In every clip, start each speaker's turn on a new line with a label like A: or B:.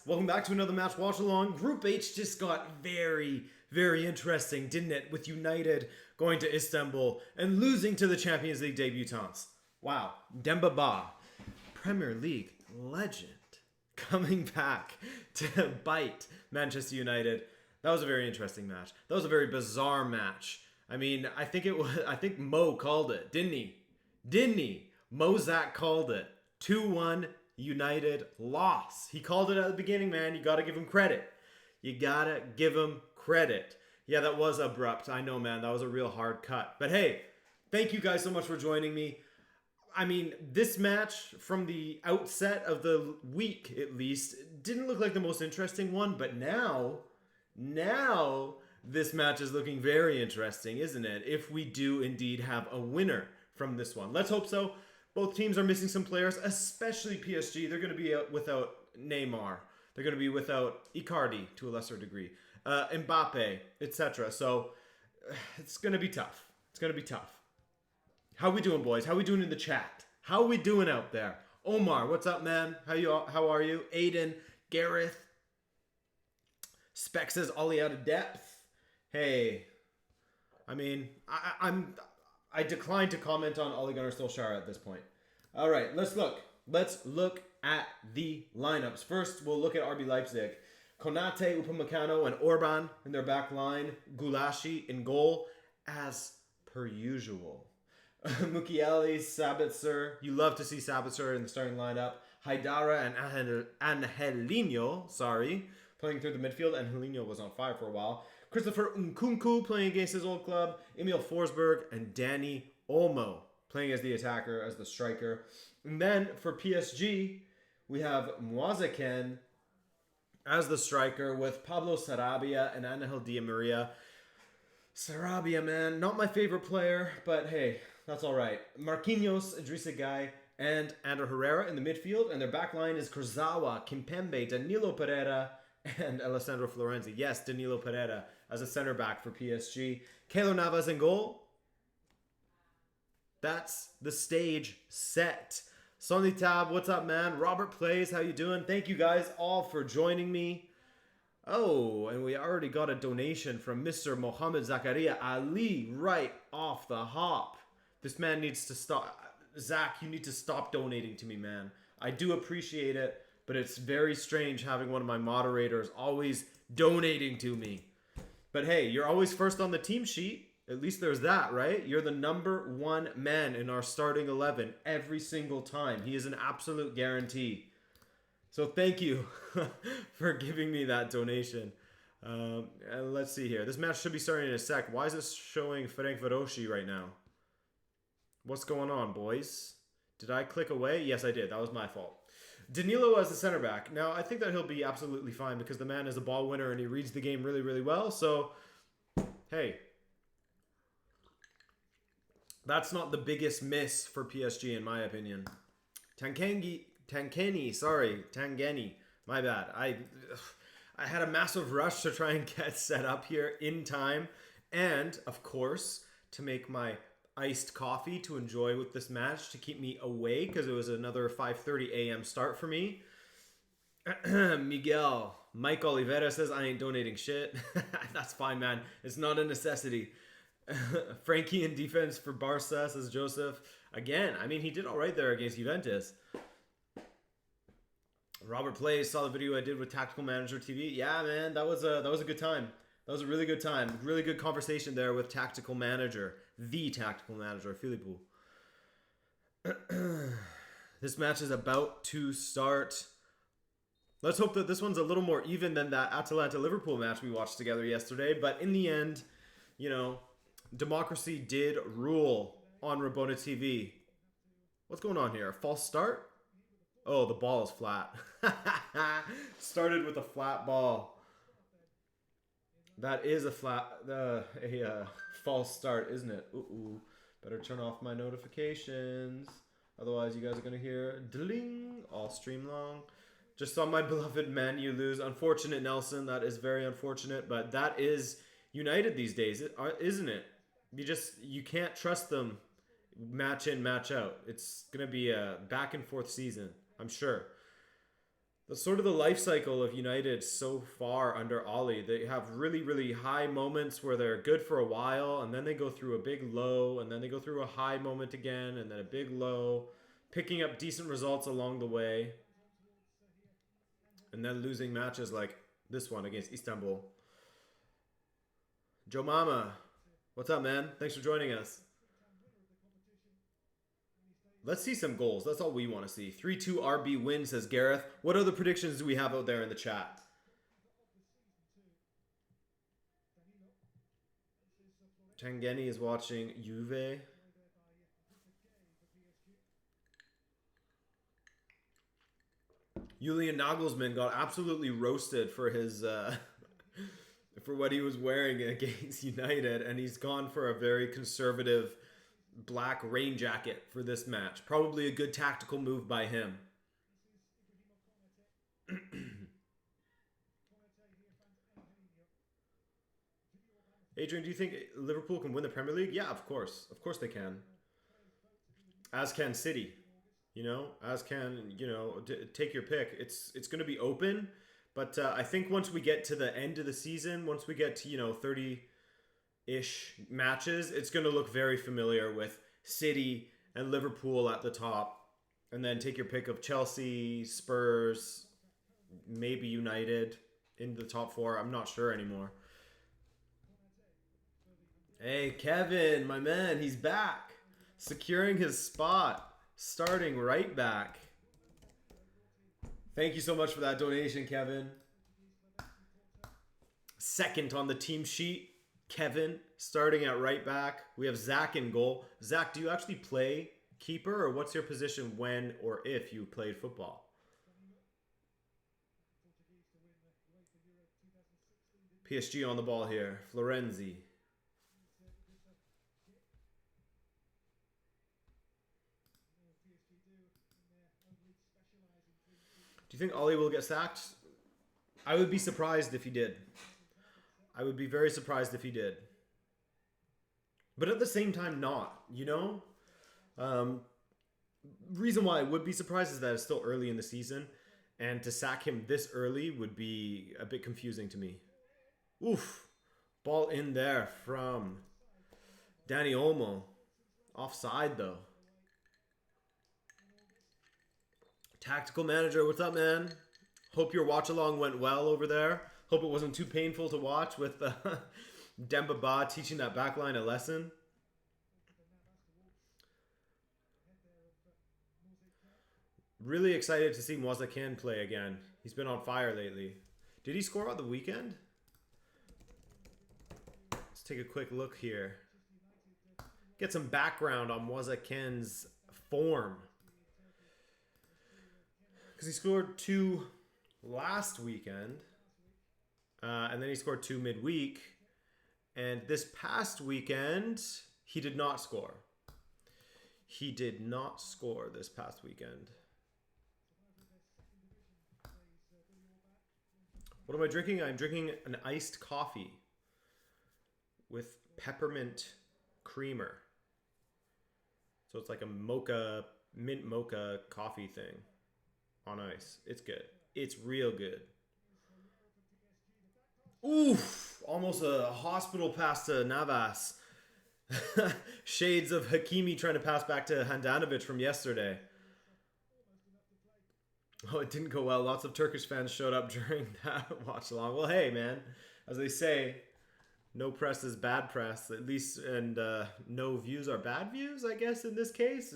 A: welcome back to another match watch along. Group H just got very, very interesting, didn't it? With United going to Istanbul and losing to the Champions League debutants. Wow, Demba Ba, Premier League legend, coming back to bite Manchester United. That was a very interesting match. That was a very bizarre match. I mean, I think Mo called it, didn't he? Didn't he? Mozak called it. 2-1 United loss. He called it at the beginning, man. You got to give him credit. You got to give him credit. Yeah, that was abrupt. I know, man. That was a real hard cut. But hey, thank you guys so much for joining me. I mean, this match from the outset of the week, at least, didn't look like the most interesting one. But now this match is looking very interesting, isn't it? If we do indeed have a winner from this one. Let's hope so. Both teams are missing some players, especially PSG. They're going to be without Neymar. They're going to be without Icardi to a lesser degree. Mbappe, etc. So it's going to be tough. It's going to be tough. How we doing, boys? How we doing in the chat? How we doing out there? Omar, what's up, man? How are you? Aiden, Gareth. Spec says Ollie out of depth. Hey, I mean, I decline to comment on Ole Gunnar Solskjaer at this point. All right, let's look. Let's look at the lineups. First, we'll look at RB Leipzig. Konate, Upamecano, and Orban in their back line. Gulashi in goal, as per usual. Mukiele, Sabitzer. You love to see Sabitzer in the starting lineup. Haidara and Angelino, playing through the midfield. And Angelino was on fire for a while. Christopher Nkunku playing against his old club. Emil Forsberg and Danny Olmo playing as the attacker, as the striker. And then for PSG, we have Moisekin as the striker with Pablo Sarabia and Angel Di Maria. Sarabia, man, not my favorite player, but hey, that's all right. Marquinhos, Idrissa Gueye, and Ander Herrera in the midfield. And their back line is Kurzawa, Kimpembe, Danilo Pereira, and Alessandro Florenzi. Yes, Danilo Pereira as a center back for PSG. Keylor Navas in goal. That's the stage set. Sonny Tab, what's up, man? Robert Plays, how you doing? Thank you guys all for joining me. Oh, and we already got a donation from Mr. Mohammed Zakaria Ali right off the hop. This man needs to stop. Zach, you need to stop donating to me, man. I do appreciate it. But it's very strange having one of my moderators always donating to me. But hey, you're always first on the team sheet. At least there's that, right? You're the number one man in our starting 11 every single time. He is an absolute guarantee. So thank you for giving me that donation. And let's see here. This match should be starting in a sec. Why is this showing Ferenc Varoshi right now? What's going on, boys? Did I click away? Yes, I did. That was my fault. Danilo as the center back. Now, I think that he'll be absolutely fine because the man is a ball winner and he reads the game really, really well. So, hey, that's not the biggest miss for PSG in my opinion. Tangeni, my bad. I had a massive rush to try and get set up here in time. And, of course, to make my iced coffee to enjoy with this match to keep me awake because it was another 5:30 a.m. start for me. Mike Oliveira says, I ain't donating shit. That's fine, man. It's not a necessity. Frankie in defense for Barca, says Joseph. Again, I mean, he did all right there against Juventus. Robert Plays, saw the video I did with Tactical Manager TV. Yeah, man, that was a good time. That was a really good time. Really good conversation there with Tactical Manager. The Tactical Manager, Philippou. This match is about to start. Let's hope that this one's a little more even than that Atalanta-Liverpool match we watched together yesterday. But in the end, you know, democracy did rule on Rabona TV. What's going on here? A false start? Oh, the ball is flat. Started with a flat ball. That is a false start, isn't it? Ooh. Better turn off my notifications. Otherwise, you guys are going to hear dling all stream long. Just saw my beloved Man U lose. Unfortunate, Nelson. That is very unfortunate. But that is United these days, isn't it? You can't trust them match in, match out. It's going to be a back and forth season, I'm sure. The sort of the life cycle of United so far under Ollie. They have really, really high moments where they're good for a while, and then they go through a big low, and then they go through a high moment again, and then a big low, picking up decent results along the way, and then losing matches like this one against Istanbul. Joe Mama, what's up, man? Thanks for joining us. Let's see some goals. That's all we want to see. 3-2 RB win, says Gareth. What other predictions do we have out there in the chat? Tangeni is watching Juve. Julian Nagelsmann got absolutely roasted for his for what he was wearing against United, and he's gone for a very conservative black rain jacket for this match. Probably a good tactical move by him. Adrian, do you think Liverpool can win the Premier League? Yeah, of course. Of course they can. As can City. You know, as can, you know, take your pick. It's going to be open, but I think once we get to the end of the season, once we get to, you know, 30-ish matches, it's going to look very familiar with City and Liverpool at the top, and then take your pick of Chelsea, Spurs, maybe United in the top 4. I'm not sure anymore. Hey, Kevin, my man, he's back. Securing his spot. Starting right back. Thank you so much for that donation, Kevin. Second on the team sheet, Kevin, starting at right back. We have Zach in goal. Zach, do you actually play keeper, or what's your position when or if you played football? PSG on the ball here. Florenzi. Do you think Ollie will get sacked? I would be surprised if he did. I would be very surprised if he did. But at the same time, not, you know? Reason why I would be surprised is that it's still early in the season. And to sack him this early would be a bit confusing to me. Oof. Ball in there from Danny Olmo. Offside, though. Tactical manager, what's up, man? Hope your watch along went well over there. Hope it wasn't too painful to watch with Demba Ba teaching that backline a lesson. Really excited to see Watchalong play again. He's been on fire lately. Did he score on the weekend? Let's take a quick look here. Get some background on Watchalong's form. Because he scored 2 last weekend. And then he scored 2 midweek. And this past weekend, he did not score. He did not score this past weekend. What am I drinking? I'm drinking an iced coffee with peppermint creamer. So it's like a mocha, mint mocha coffee thing on ice. It's good. It's real good. Oof! Almost a hospital pass to Navas. Shades of Hakimi trying to pass back to Handanovic from yesterday. Oh, it didn't go well. Lots of Turkish fans showed up during that watch along. Well, hey, man. As they say, no press is bad press. At least, and no views are bad views, I guess, in this case.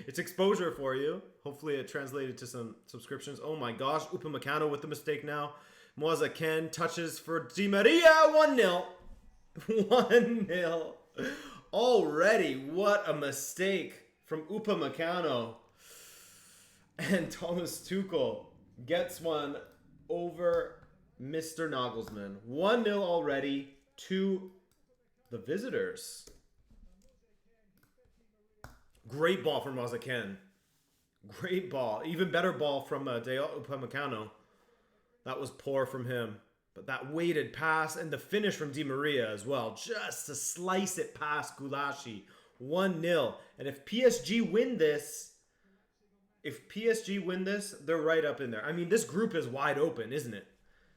A: It's exposure for you. Hopefully it translated to some subscriptions. Oh my gosh, Upamecano with the mistake now. Watchalong touches for Di Maria. 1-0. 1-0. Already, what a mistake from Upamecano. And Thomas Tuchel gets one over Mr. Nagelsmann. 1-0 already to the visitors. Great ball from Watchalong. Great ball. Even better ball from Upamecano. That was poor from him. But that weighted pass and the finish from Di Maria as well. Just to slice it past Gulashi. 1-0. And if PSG win this, If PSG win this, they're right up in there. I mean, this group is wide open, isn't it?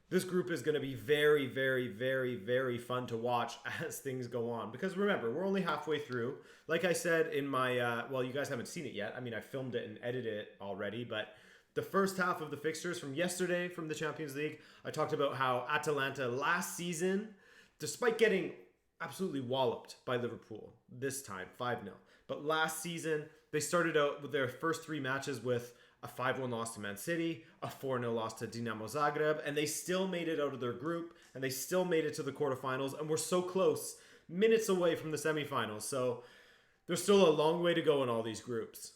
A: This group is going to be very, very, very, very fun to watch as things go on. Because remember, we're only halfway through. Like I said in my, well, you guys haven't seen it yet. I mean, I filmed it and edited it already. But the first half of the fixtures from yesterday from the Champions League, I talked about how Atalanta last season, despite getting absolutely walloped by Liverpool this time, 5-0. But last season, they started out with their first 3 matches with a 5-1 loss to Man City, a 4-0 loss to Dinamo Zagreb, and they still made it out of their group, and they still made it to the quarterfinals, and we're so close, minutes away from the semifinals. So there's still a long way to go in all these groups.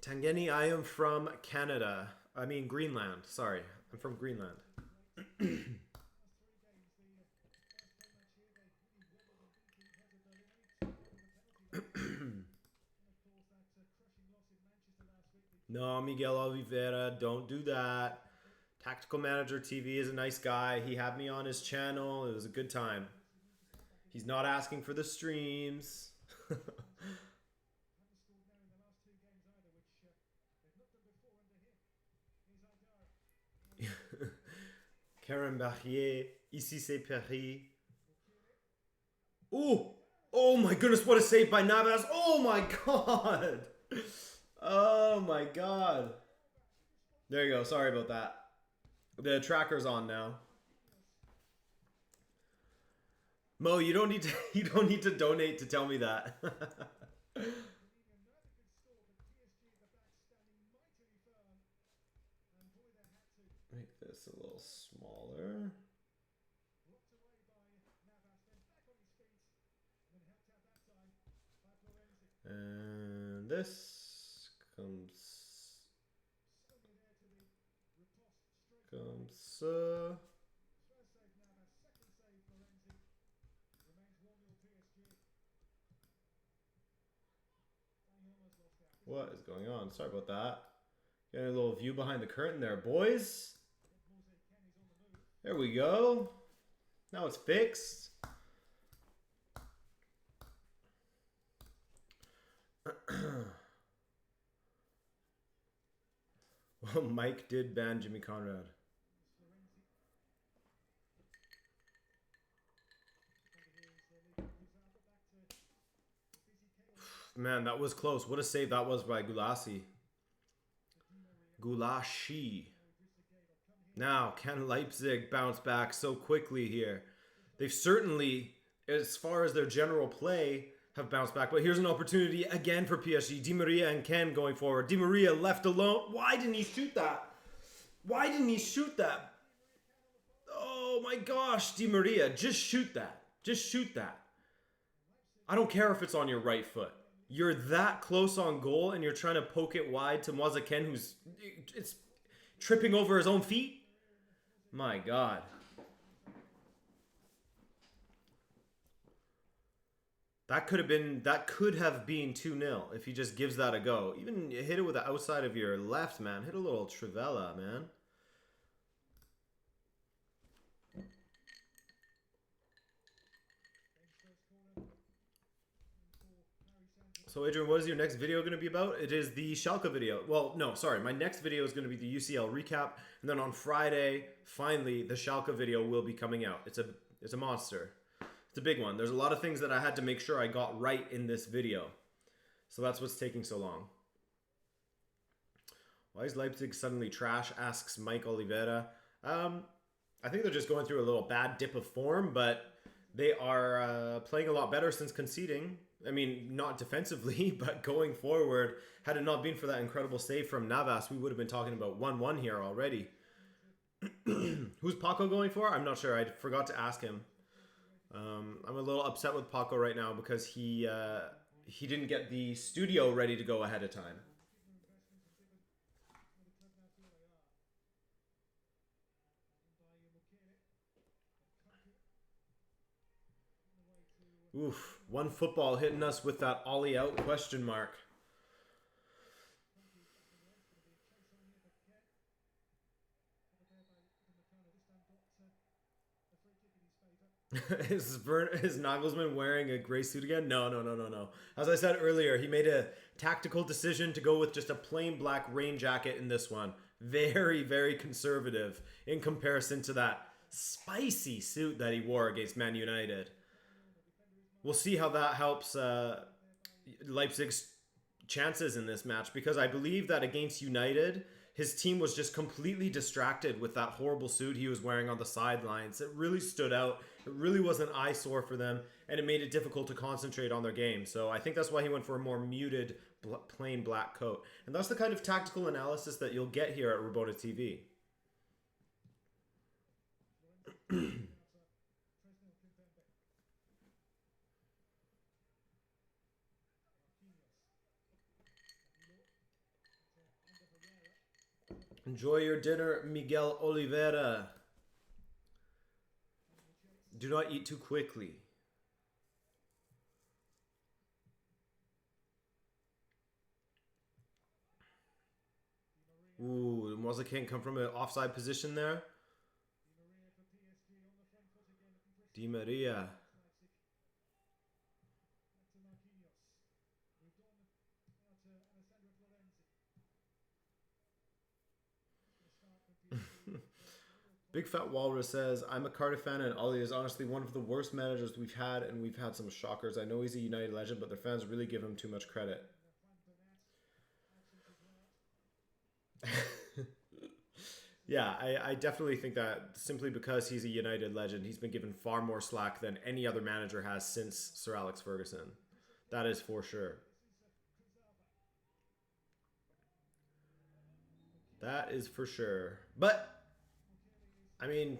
A: Tangeni, I am from Canada. I mean Greenland. Sorry, I'm from Greenland. No, Miguel Oliveira, don't do that. Tactical Manager TV is a nice guy. He had me on his channel. It was a good time. He's not asking for the streams. Karen Barrier, ici c'est Paris. Ooh! Oh my goodness, what a save by Navas. Oh my god! Oh my god. There you go. Sorry about that. The tracker's on now. Mo, you don't need to donate to tell me that. Make this a little smaller. And this comes what is going on? Sorry about that. Getting a little view behind the curtain there, boys. There we go. Now it's fixed. Well, Mike did ban Jimmy Conrad. Man, that was close. What a save that was by Gulashi. Now, can Leipzig bounce back so quickly here? They've certainly, as far as their general play, have bounced back. But here's an opportunity again for PSG. Di Maria and Ken going forward. Di Maria left alone. Why didn't he shoot that? Why didn't he shoot that? Oh my gosh, Di Maria, just shoot that. Just shoot that. I don't care if it's on your right foot. You're that close on goal and you're trying to poke it wide to Ken, who's it's tripping over his own feet. My God. That could have been 2-0 if he just gives that a go. Even hit it with the outside of your left, man. Hit a little Trivella, man. So, Adrian, what is your next video going to be about? It is the Schalke video. Well, no, sorry. My next video is going to be the UCL recap. And then on Friday, finally, the Schalke video will be coming out. It's a monster. It's a big one. There's a lot of things that I had to make sure I got right in this video. So that's what's taking so long. Why is Leipzig suddenly trash? Asks Mike Oliveira. I think they're just going through a little bad dip of form, but they are playing a lot better since conceding. I mean, not defensively, but going forward, had it not been for that incredible save from Navas, we would have been talking about 1-1 here already. Who's Paco going for? I'm not sure. I forgot to ask him. I'm a little upset with Paco right now because he didn't get the studio ready to go ahead of time. Oof, one football hitting us with that ollie out question mark. Is Nagelsmann wearing a gray suit again? No, no, no, no, no. As I said earlier, he made a tactical decision to go with just a plain black rain jacket in this one. Very, very conservative in comparison to that spicy suit that he wore against Man United. We'll see how that helps Leipzig's chances in this match, because I believe that against United, his team was just completely distracted with that horrible suit he was wearing on the sidelines. It really stood out. It really was an eyesore for them, and it made it difficult to concentrate on their game. So I think that's why he went for a more muted, plain black coat. And that's the kind of tactical analysis that you'll get here at Rabona TV. Enjoy your dinner, Miguel Oliveira. Do not eat too quickly. Ooh, Moza can't come from an offside position there. Di Maria. Big Fat Walrus says, I'm a Cardiff fan and Ollie is honestly one of the worst managers we've had, and we've had some shockers. I know he's a United legend, but their fans really give him too much credit. Yeah, I definitely think that simply because he's a United legend, he's been given far more slack than any other manager has since Sir Alex Ferguson. That is for sure. That is for sure. But I mean,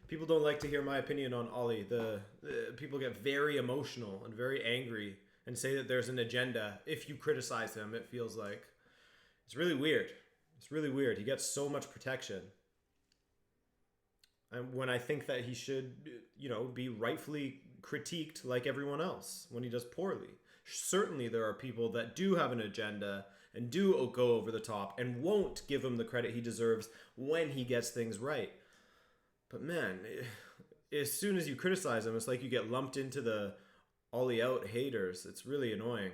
A: people don't like to hear my opinion on Ollie. The people get very emotional and very angry and say that there's an agenda if you criticize him. It feels like it's really weird. It's really weird. He gets so much protection. And when I think that he should, be rightfully critiqued like everyone else when he does poorly. Certainly there are people that do have an agenda and do go over the top and won't give him the credit he deserves when he gets things right. But man, as soon as you criticize him, it's like you get lumped into the Ollie out haters. It's really annoying.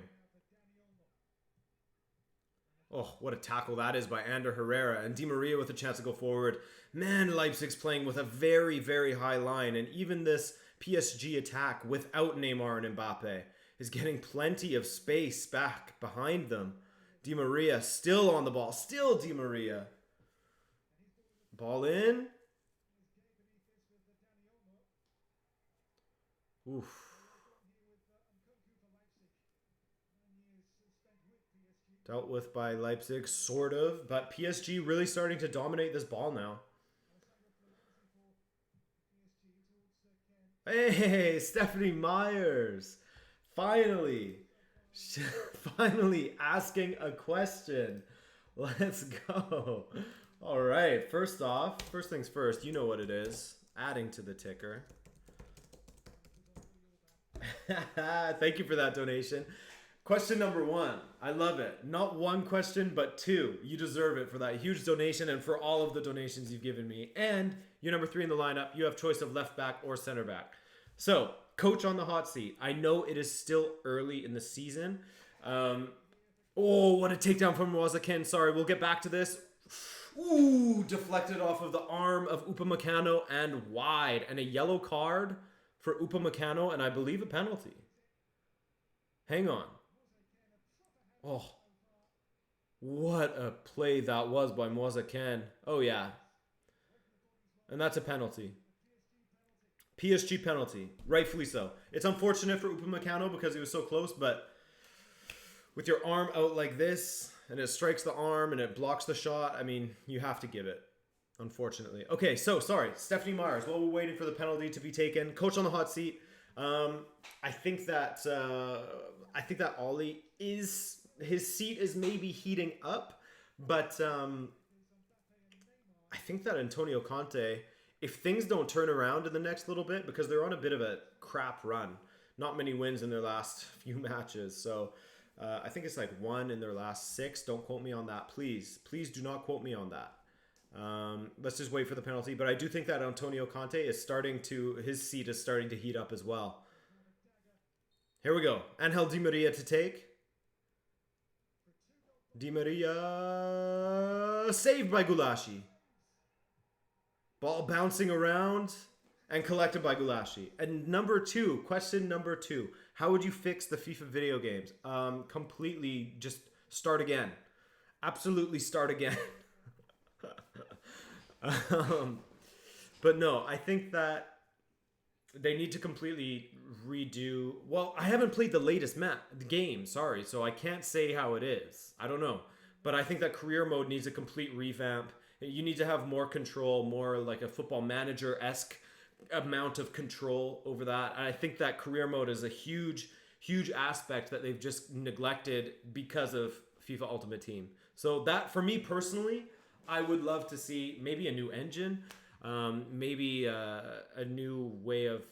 A: Oh, what a tackle that is by Ander Herrera. And Di Maria with a chance to go forward. Man, Leipzig's playing with a very, very high line. And even this PSG attack without Neymar and Mbappe is getting plenty of space back behind them. Di Maria still on the ball. Still Di Maria. Ball in. Oof. Dealt with by Leipzig, sort of. But PSG really starting to dominate this ball now. Hey, Stephanie Myers. Finally. Finally asking a question. Let's go. All right. First things first. You know what it is. Adding to the ticker. Thank you for that donation. Question number 1. I love it. Not one question, but 2. You deserve it for that huge donation and for all of the donations you've given me. And you're number 3 in the lineup. You have choice of left back or center back. So, coach on the hot seat. I know it is still early in the season. Oh, what a takedown from Watchalong. Sorry, we'll get back to this. Ooh, deflected off of the arm of Upamecano and wide. And a yellow card for Upamecano, and I believe a penalty. Hang on. Oh, what a play that was by Watchalong. Oh, yeah. And that's a penalty. PSG penalty. Rightfully so. It's unfortunate for Upamecano because he was so close, but with your arm out like this, and it strikes the arm and it blocks the shot, I mean, you have to give it. Unfortunately. Okay, so, sorry. Stephanie Myers. While we're waiting for the penalty to be taken. Coach on the hot seat. I think that Ollie is... His seat is maybe heating up, but I think that Antonio Conte, if things don't turn around in the next little bit, because they're on a bit of a crap run, not many wins in their last few matches, so I think it's like 1 in their last 6. Don't quote me on that, please. Please do not quote me on that. Let's just wait for the penalty. But I do think that Antonio Conte is his seat is starting to heat up as well. Here we go. Angel Di Maria to take. Di Maria saved by Gulashi. Ball bouncing around and collected by Gulashi. And question number 2. How would you fix the FIFA video games? Completely just start again. Absolutely start again. But no, I think that they need to completely redo. Well, I haven't played the latest game, sorry, so I can't say how it is. I don't know. But I think that career mode needs a complete revamp. You need to have more control, more like a football manager-esque amount of control over that. And I think that career mode is a huge aspect that they've just neglected because of FIFA Ultimate Team. So that, for me personally, I would love to see maybe a new engine, maybe a new way of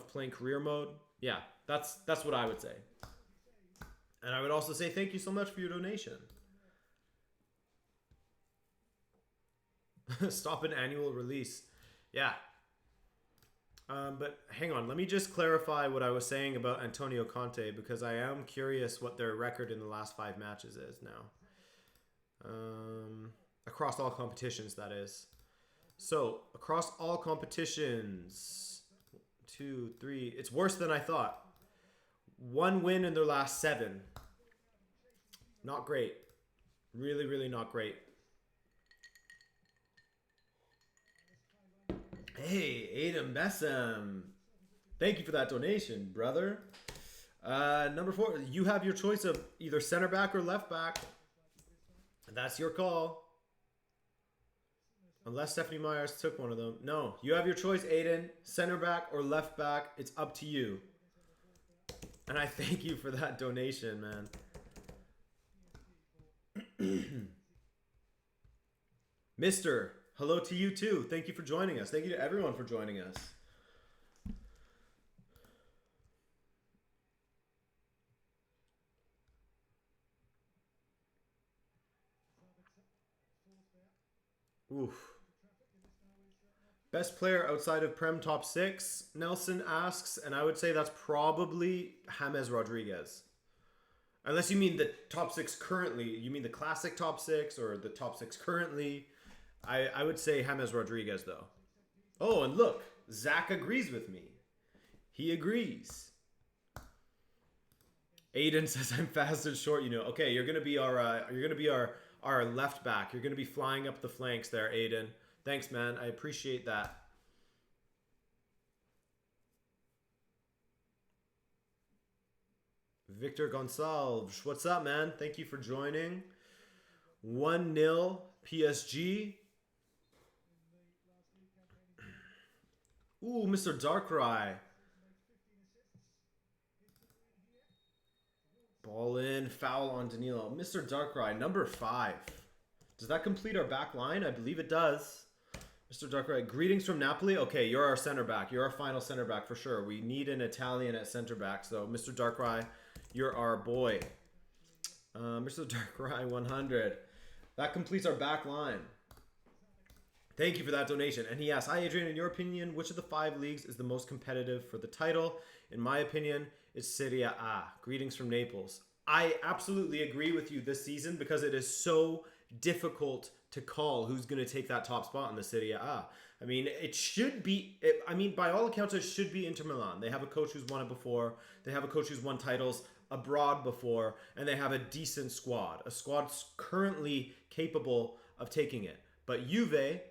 A: playing career mode. Yeah, that's what I would say. And I would also say thank you so much for your donation. Stop an annual release. Yeah. But hang on, let me just clarify what I was saying about Antonio Conte, because I am curious what their record in the last 5 matches is now. Across all competitions, that is. So, across all competitions, 2, 3, it's worse than I thought. 1 win in their last 7. Not great. Really, really not great. Hey, Adam Bessem. Thank you for that donation, brother. Number 4, you have your choice of either center back or left back. That's your call. Unless Stephanie Myers took one of them. No, you have your choice, Aiden. Center back or left back. It's up to you. And I thank you for that donation, man. Mister, hello to you too. Thank you for joining us. Thank you to everyone for joining us. Oof. Best player outside of Prem top 6, Nelson asks, and I would say that's probably James Rodriguez. Unless you mean the top 6 currently. You mean the classic top 6 or the top 6 currently. I would say James Rodriguez, though. Oh, and look, Zach agrees with me. He agrees. Aiden says I'm fast and short. You know, okay, you're gonna be our left back. You're gonna be flying up the flanks there, Aiden. Thanks, man. I appreciate that. Victor Gonçalves, what's up, man? Thank you for joining. 1-0 PSG. Ooh, Mr. Darkrai. Ball in, foul on Danilo. Mr. Darkrai, number 5. Does that complete our back line? I believe it does. Mr. Darkrai, greetings from Napoli. Okay, you're our center back. You're our final center back for sure. We need an Italian at center back. So, Mr. Darkrai, you're our boy. Mr. Darkrai 100. That completes our back line. Thank you for that donation. And he asks, hi, Adrian, in your opinion, which of the 5 leagues is the most competitive for the title? In my opinion, it's Serie A. Greetings from Naples. I absolutely agree with you this season because it is so difficult to call who's going to take that top spot in the Serie A. I mean, it should be, by all accounts, it should be Inter Milan. They have a coach who's won it before. They have a coach who's won titles abroad before. And they have a decent squad. A squad currently capable of taking it. But Juve,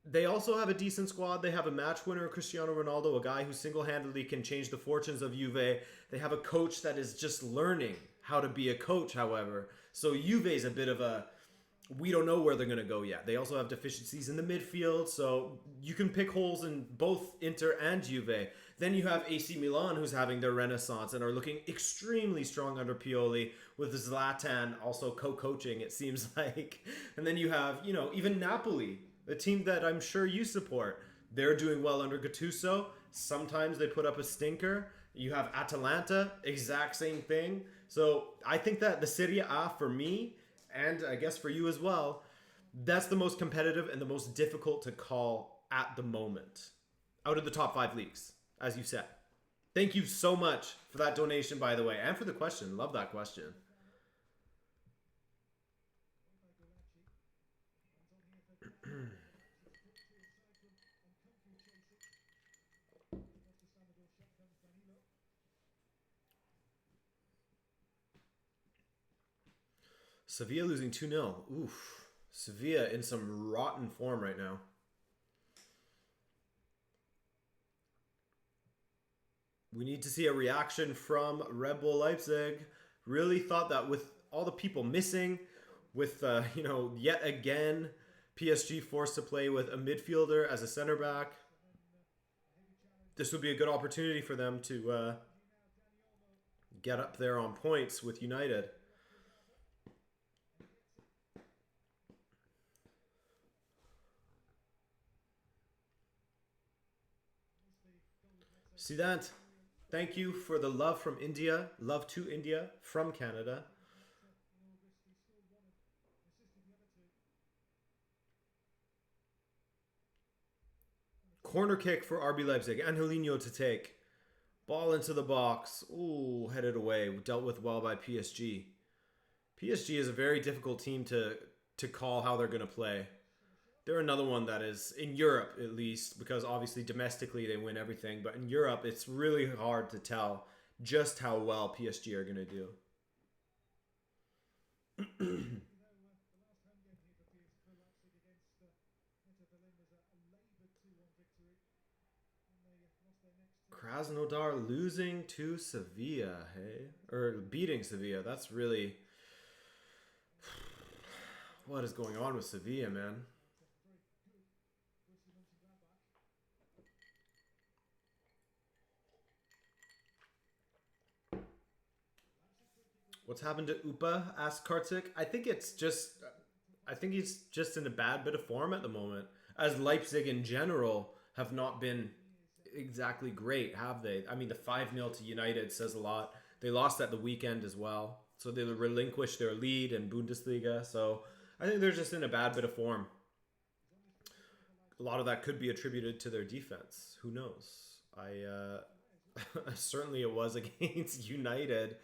A: they also have a decent squad. They have a match winner, Cristiano Ronaldo, a guy who single-handedly can change the fortunes of Juve. They have a coach that is just learning how to be a coach, however. So Juve is a bit of a, we don't know where they're going to go yet. They also have deficiencies in the midfield, so you can pick holes in both Inter and Juve. Then you have AC Milan, who's having their renaissance and are looking extremely strong under Pioli, with Zlatan also co-coaching, it seems like. And then you have, even Napoli, the team that I'm sure you support. They're doing well under Gattuso. Sometimes they put up a stinker. You have Atalanta, exact same thing. So I think that the Serie A for me, and I guess for you as well, That's the most competitive and the most difficult to call at the moment out of the top 5 leagues, as you said. Thank you so much for that donation, by the way, and for the question. Love that question. Sevilla losing 2-0. Oof. Sevilla in some rotten form right now. We need to see a reaction from Red Bull Leipzig. Really thought that with all the people missing, with, yet again, PSG forced to play with a midfielder as a center back, this would be a good opportunity for them to get up there on points with United. See that? Thank you for the love from India. Love to India from Canada. Corner kick for RB Leipzig. Angelino to take. Ball into the box. Ooh, headed away. Dealt with well by PSG. PSG is a very difficult team to call how they're going to play. They're another one that is, in Europe at least, because obviously domestically they win everything, but in Europe it's really hard to tell just how well PSG are going to do. Krasnodar losing to Sevilla, hey? Or beating Sevilla. That's really... What is going on with Sevilla, man? What's happened to Upa? Asked Kartik. I think he's just in a bad bit of form at the moment. As Leipzig in general have not been exactly great, have they? I mean, the 5-0 to United says a lot. They lost at the weekend as well. So they relinquished their lead in Bundesliga. So I think they're just in a bad bit of form. A lot of that could be attributed to their defense. Who knows? Certainly it was against United.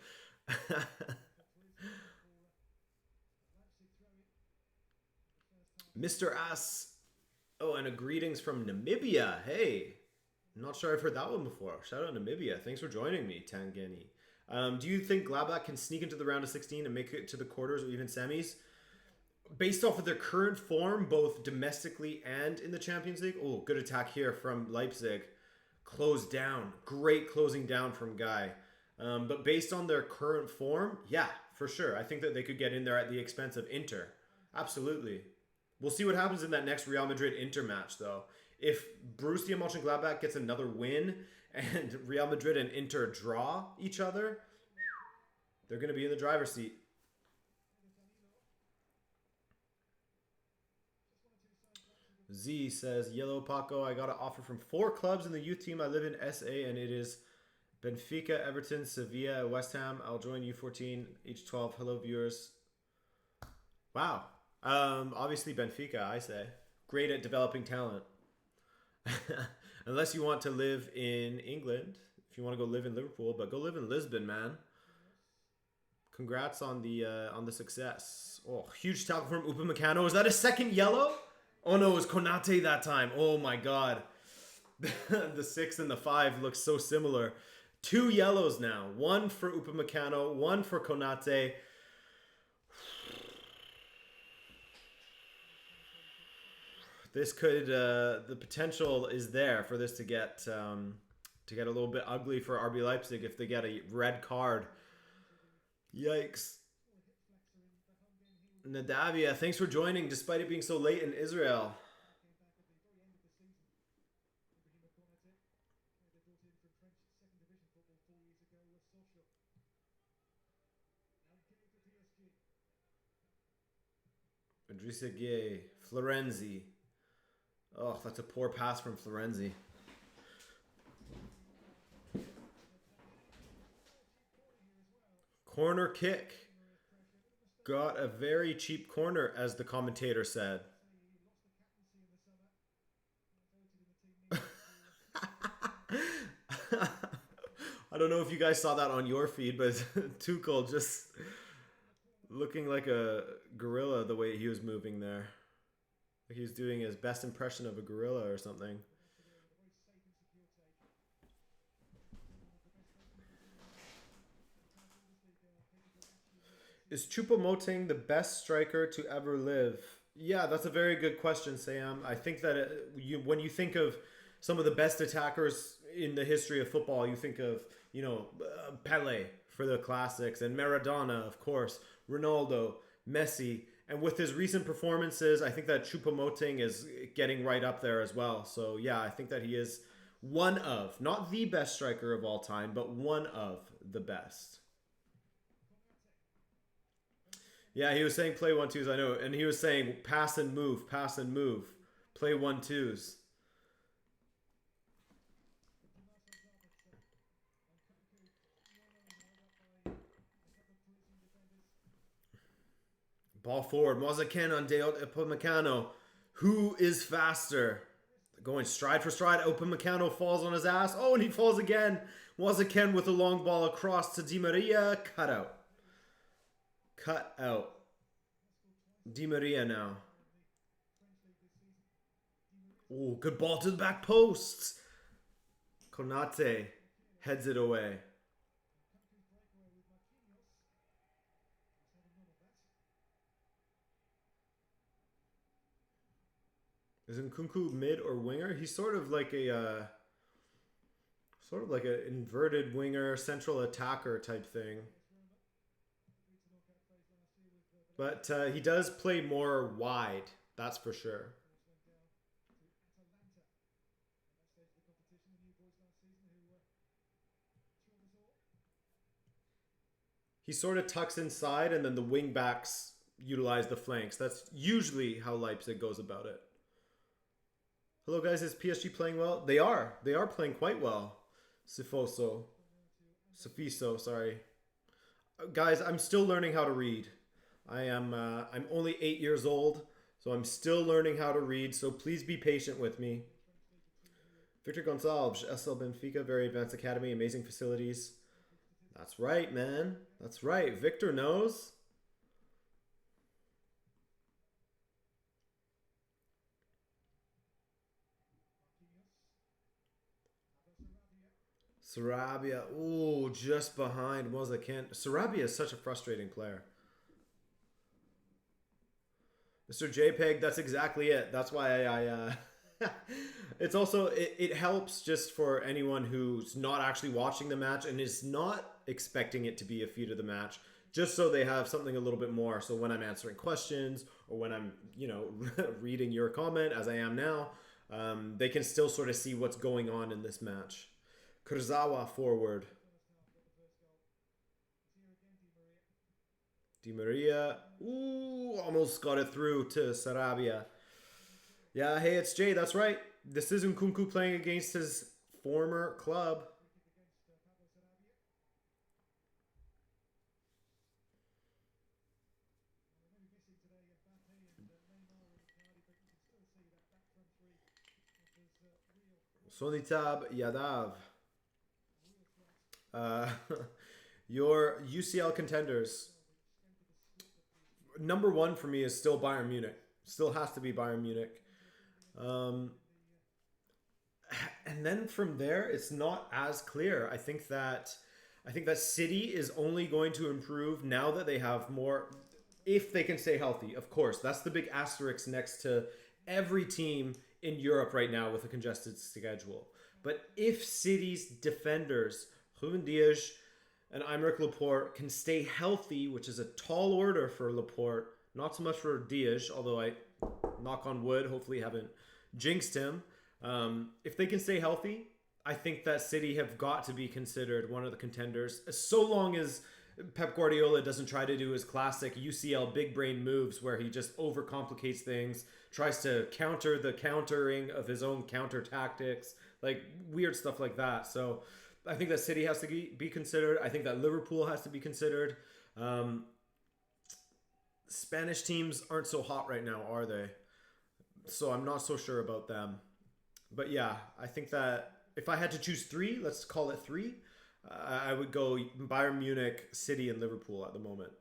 A: Mr. Ass. Oh, and a greetings from Namibia. Hey, I'm not sure I've heard that one before. Shout out Namibia. Thanks for joining me, Tangeni. Do you think Gladbach can sneak into the round of 16 and make it to the quarters or even semis? Based off of their current form, both domestically and in the Champions League. Oh, good attack here from Leipzig. Closed down. Great closing down from Guy. But based on their current form, yeah, for sure. I think that they could get in there at the expense of Inter. Absolutely. We'll see what happens in that next Real Madrid-Inter match, though. If Borussia Mönchengladbach gets another win and Real Madrid and Inter draw each other, they're going to be in the driver's seat. Z says, Yellow Paco, I got an offer from 4 clubs in the youth team. I live in SA, and it is Benfica, Everton, Sevilla, West Ham. I'll join U14, each 12. Hello, viewers. Wow. Obviously Benfica, I say. Great at developing talent. Unless you want to live in England. If you want to go live in Liverpool, but go live in Lisbon, man. Congrats on the success. Oh, huge tackle from Upamecano. Is that a second yellow? Oh no, it was Konate that time. Oh my god. The 6 and the 5 look so similar. 2 yellows now. 1 for Upamecano, 1 for Konate. This could, the potential is there for this to get a little bit ugly for RB Leipzig if they get a red card. Yikes. Nadavia, thanks for joining despite it being so late in Israel. Idrissa Gueye, Florenzi. Oh, that's a poor pass from Florenzi. Corner kick. got a very cheap corner, as the commentator said. I don't know if you guys saw that on your feed, but Tuchel just looking like a gorilla the way he was moving there. Like he was doing his best impression of a gorilla or something. Is Choupo-Moting the best striker to ever live? Yeah, that's a very good question, Sam. I think that when you think of some of the best attackers in the history of football, you think of, Pele for the classics, and Maradona, of course, Ronaldo, Messi. And with his recent performances, I think that Choupo-Moting is getting right up there as well. So, yeah, I think that he is one of, not the best striker of all time, but one of the best. Yeah, he was saying play 1-2s, I know. And he was saying pass and move, play 1-2s. Ball forward. Mozaken on Dale Upamecano. Who is faster? Going stride for stride. Upamecano falls on his ass. Oh, and he falls again. Mozaken with a long ball across to Di Maria. Cut out. Cut out. Di Maria now. Oh, good ball to the back post. Konate heads it away. Is Nkunku mid or winger? He's sort of like an inverted winger, central attacker type thing. But he does play more wide, that's for sure. He sort of tucks inside, and then the wing backs utilize the flanks. That's usually how Leipzig goes about it. Hello, guys. Is PSG playing well? They are. They are playing quite well. Sifiso, sorry. Guys, I'm still learning how to read. I'm only 8 years old, so I'm still learning how to read. So please be patient with me. Victor Gonçalves, SL Benfica, very advanced academy, amazing facilities. That's right, man. That's right. Victor knows. Sarabia. Ooh, just behind Mozaken. Sarabia is such a frustrating player. Mr. JPEG, that's exactly it. That's why I it's also, it helps just for anyone who's not actually watching the match and is not expecting it to be a feed of the match, just so they have something a little bit more. So when I'm answering questions or when I'm, reading your comment, as I am now, they can still sort of see what's going on in this match. Kurzawa forward. Di Maria. Ooh, almost got it through to Sarabia. Yeah, hey, it's Jay. That's right. This is Nkunku playing against his former club. Sonitab Yadav. Your UCL contenders. Number one for me is still Bayern Munich. Still has to be Bayern Munich. And then from there, it's not as clear. I think that City is only going to improve now that they have more, if they can stay healthy. Of course, that's the big asterisk next to every team in Europe right now with a congested schedule. But if City's defenders, Ruben Dias and Aymeric Laporte, can stay healthy, which is a tall order for Laporte, not so much for Dias, although I, knock on wood, hopefully haven't jinxed him. If they can stay healthy, I think that City have got to be considered one of the contenders, so long as Pep Guardiola doesn't try to do his classic UCL big brain moves where he just overcomplicates things, tries to counter the countering of his own counter tactics, like weird stuff like that. So I think that City has to be considered. I think that Liverpool has to be considered. Spanish teams aren't so hot right now, are they? So I'm not so sure about them. But yeah, I think that if I had to choose three, let's call it three, I would go Bayern Munich, City, and Liverpool at the moment.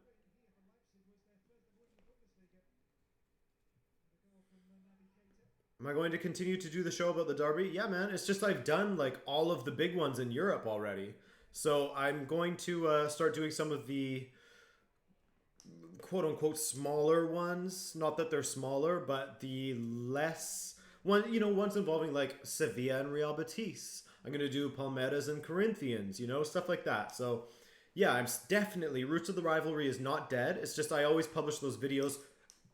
A: Am I going to continue to do the show about the derby? Yeah, man. It's just I've done like all of the big ones in Europe already. So I'm going to start doing some of the quote unquote smaller ones. Not that they're smaller, but the less one, ones involving like Sevilla and Real Betis. I'm gonna do Palmeiras and Corinthians, stuff like that. So yeah, I'm definitely Roots of the Rivalry is not dead. It's just I always publish those videos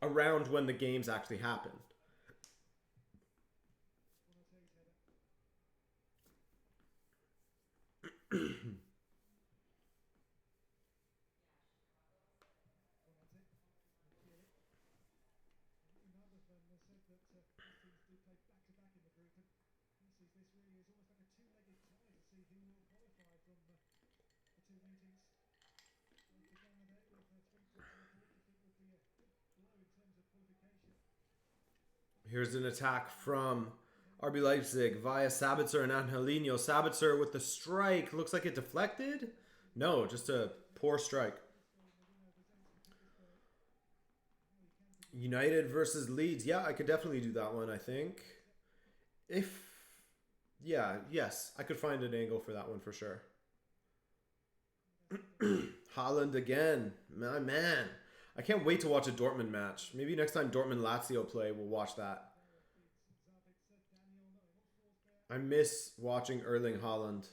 A: around when the games actually happen. Here's an attack from RB Leipzig via Sabitzer and Angelino. Sabitzer with the strike. Looks like it deflected. No, just a poor strike. United versus Leeds. Yeah, I could definitely do that one, I think. Yes, I could find an angle for that one for sure. Haaland again. My man. I can't wait to watch a Dortmund match. Maybe next time Dortmund-Lazio play, we'll watch that. I miss watching Erling Haaland.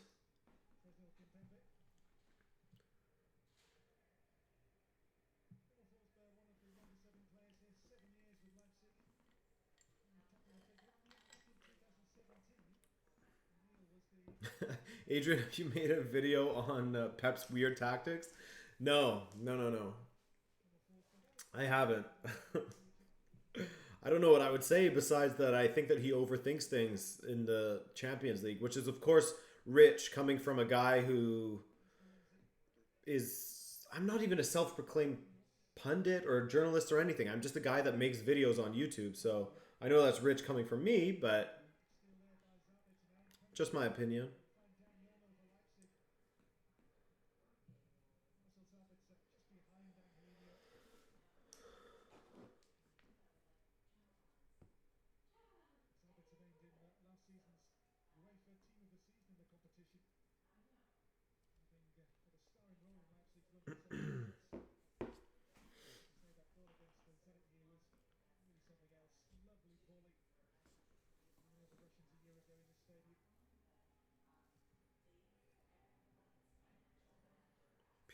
A: Adrian, have you made a video on Pep's weird tactics? No. I haven't. I don't know what I would say besides that I think that he overthinks things in the Champions League, which is, of course, rich coming from a guy who is... I'm not even a self-proclaimed pundit or journalist or anything. I'm just a guy that makes videos on YouTube, so I know that's rich coming from me, but just my opinion.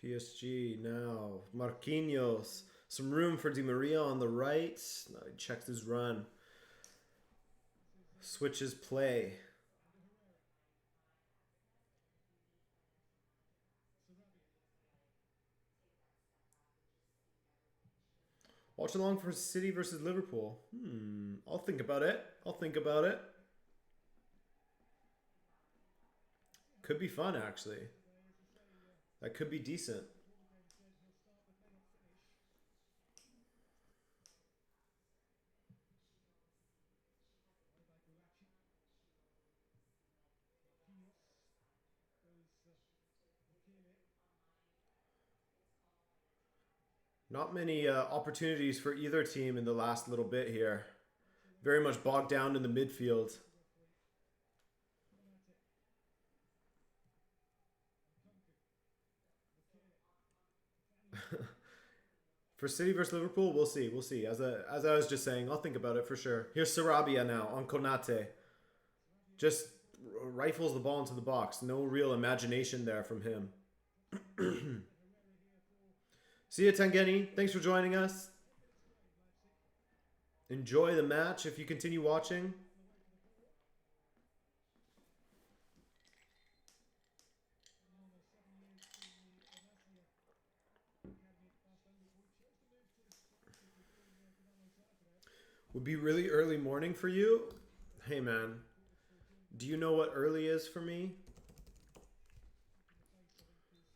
A: PSG now. Marquinhos. Some room for Di Maria on the right. He checks his run. Switches play. Watchalong for City versus Liverpool. I'll think about it. Could be fun, actually. That could be decent. Not many opportunities for either team in the last little bit here. Very much bogged down in the midfield. For City versus Liverpool, we'll see. As I was just saying, I'll think about it for sure. Here's Sarabia now on Konate. Just rifles the ball into the box. No real imagination there from him. See you, Tangeni. Thanks for joining us. Enjoy the match if you continue watching. Would be really early morning for you? Hey, man. Do you know what early is for me?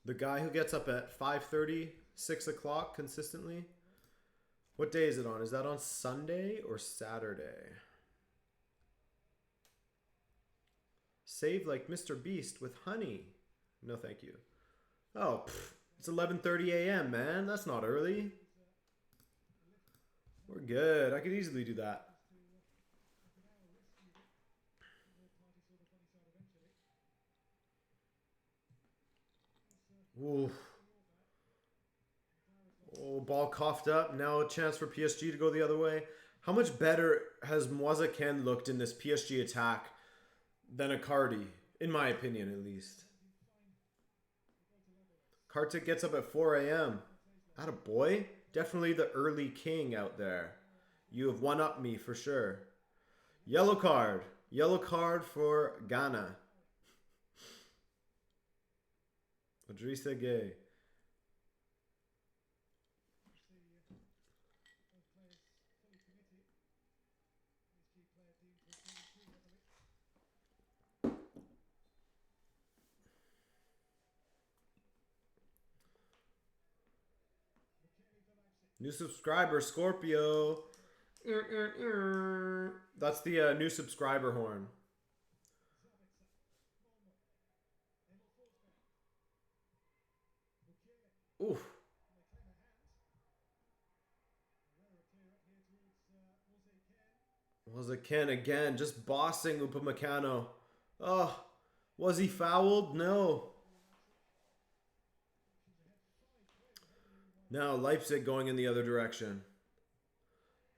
A: The guy who gets up at 5:30, 6 o'clock consistently. What day is it on? Is that on Sunday or Saturday? Save like Mr. Beast with honey. No, thank you. Oh, it's 11:30 a.m., man. That's not early. We're good. I could easily do that. Ooh. Oh, ball coughed up. Now a chance for PSG to go the other way. How much better has Moise looked in this PSG attack than Icardi? In my opinion, at least. Kartik gets up at 4 a.m. Attaboy. Definitely the early king out there. You have one-upped me for sure. Yellow card. Yellow card for Ghana. Idrissa Gueye. New subscriber, Scorpio. That's the new subscriber horn. Oof. Was it Ken again? Just bossing Upamecano. Oh, was he fouled? No. Now Leipzig going in the other direction.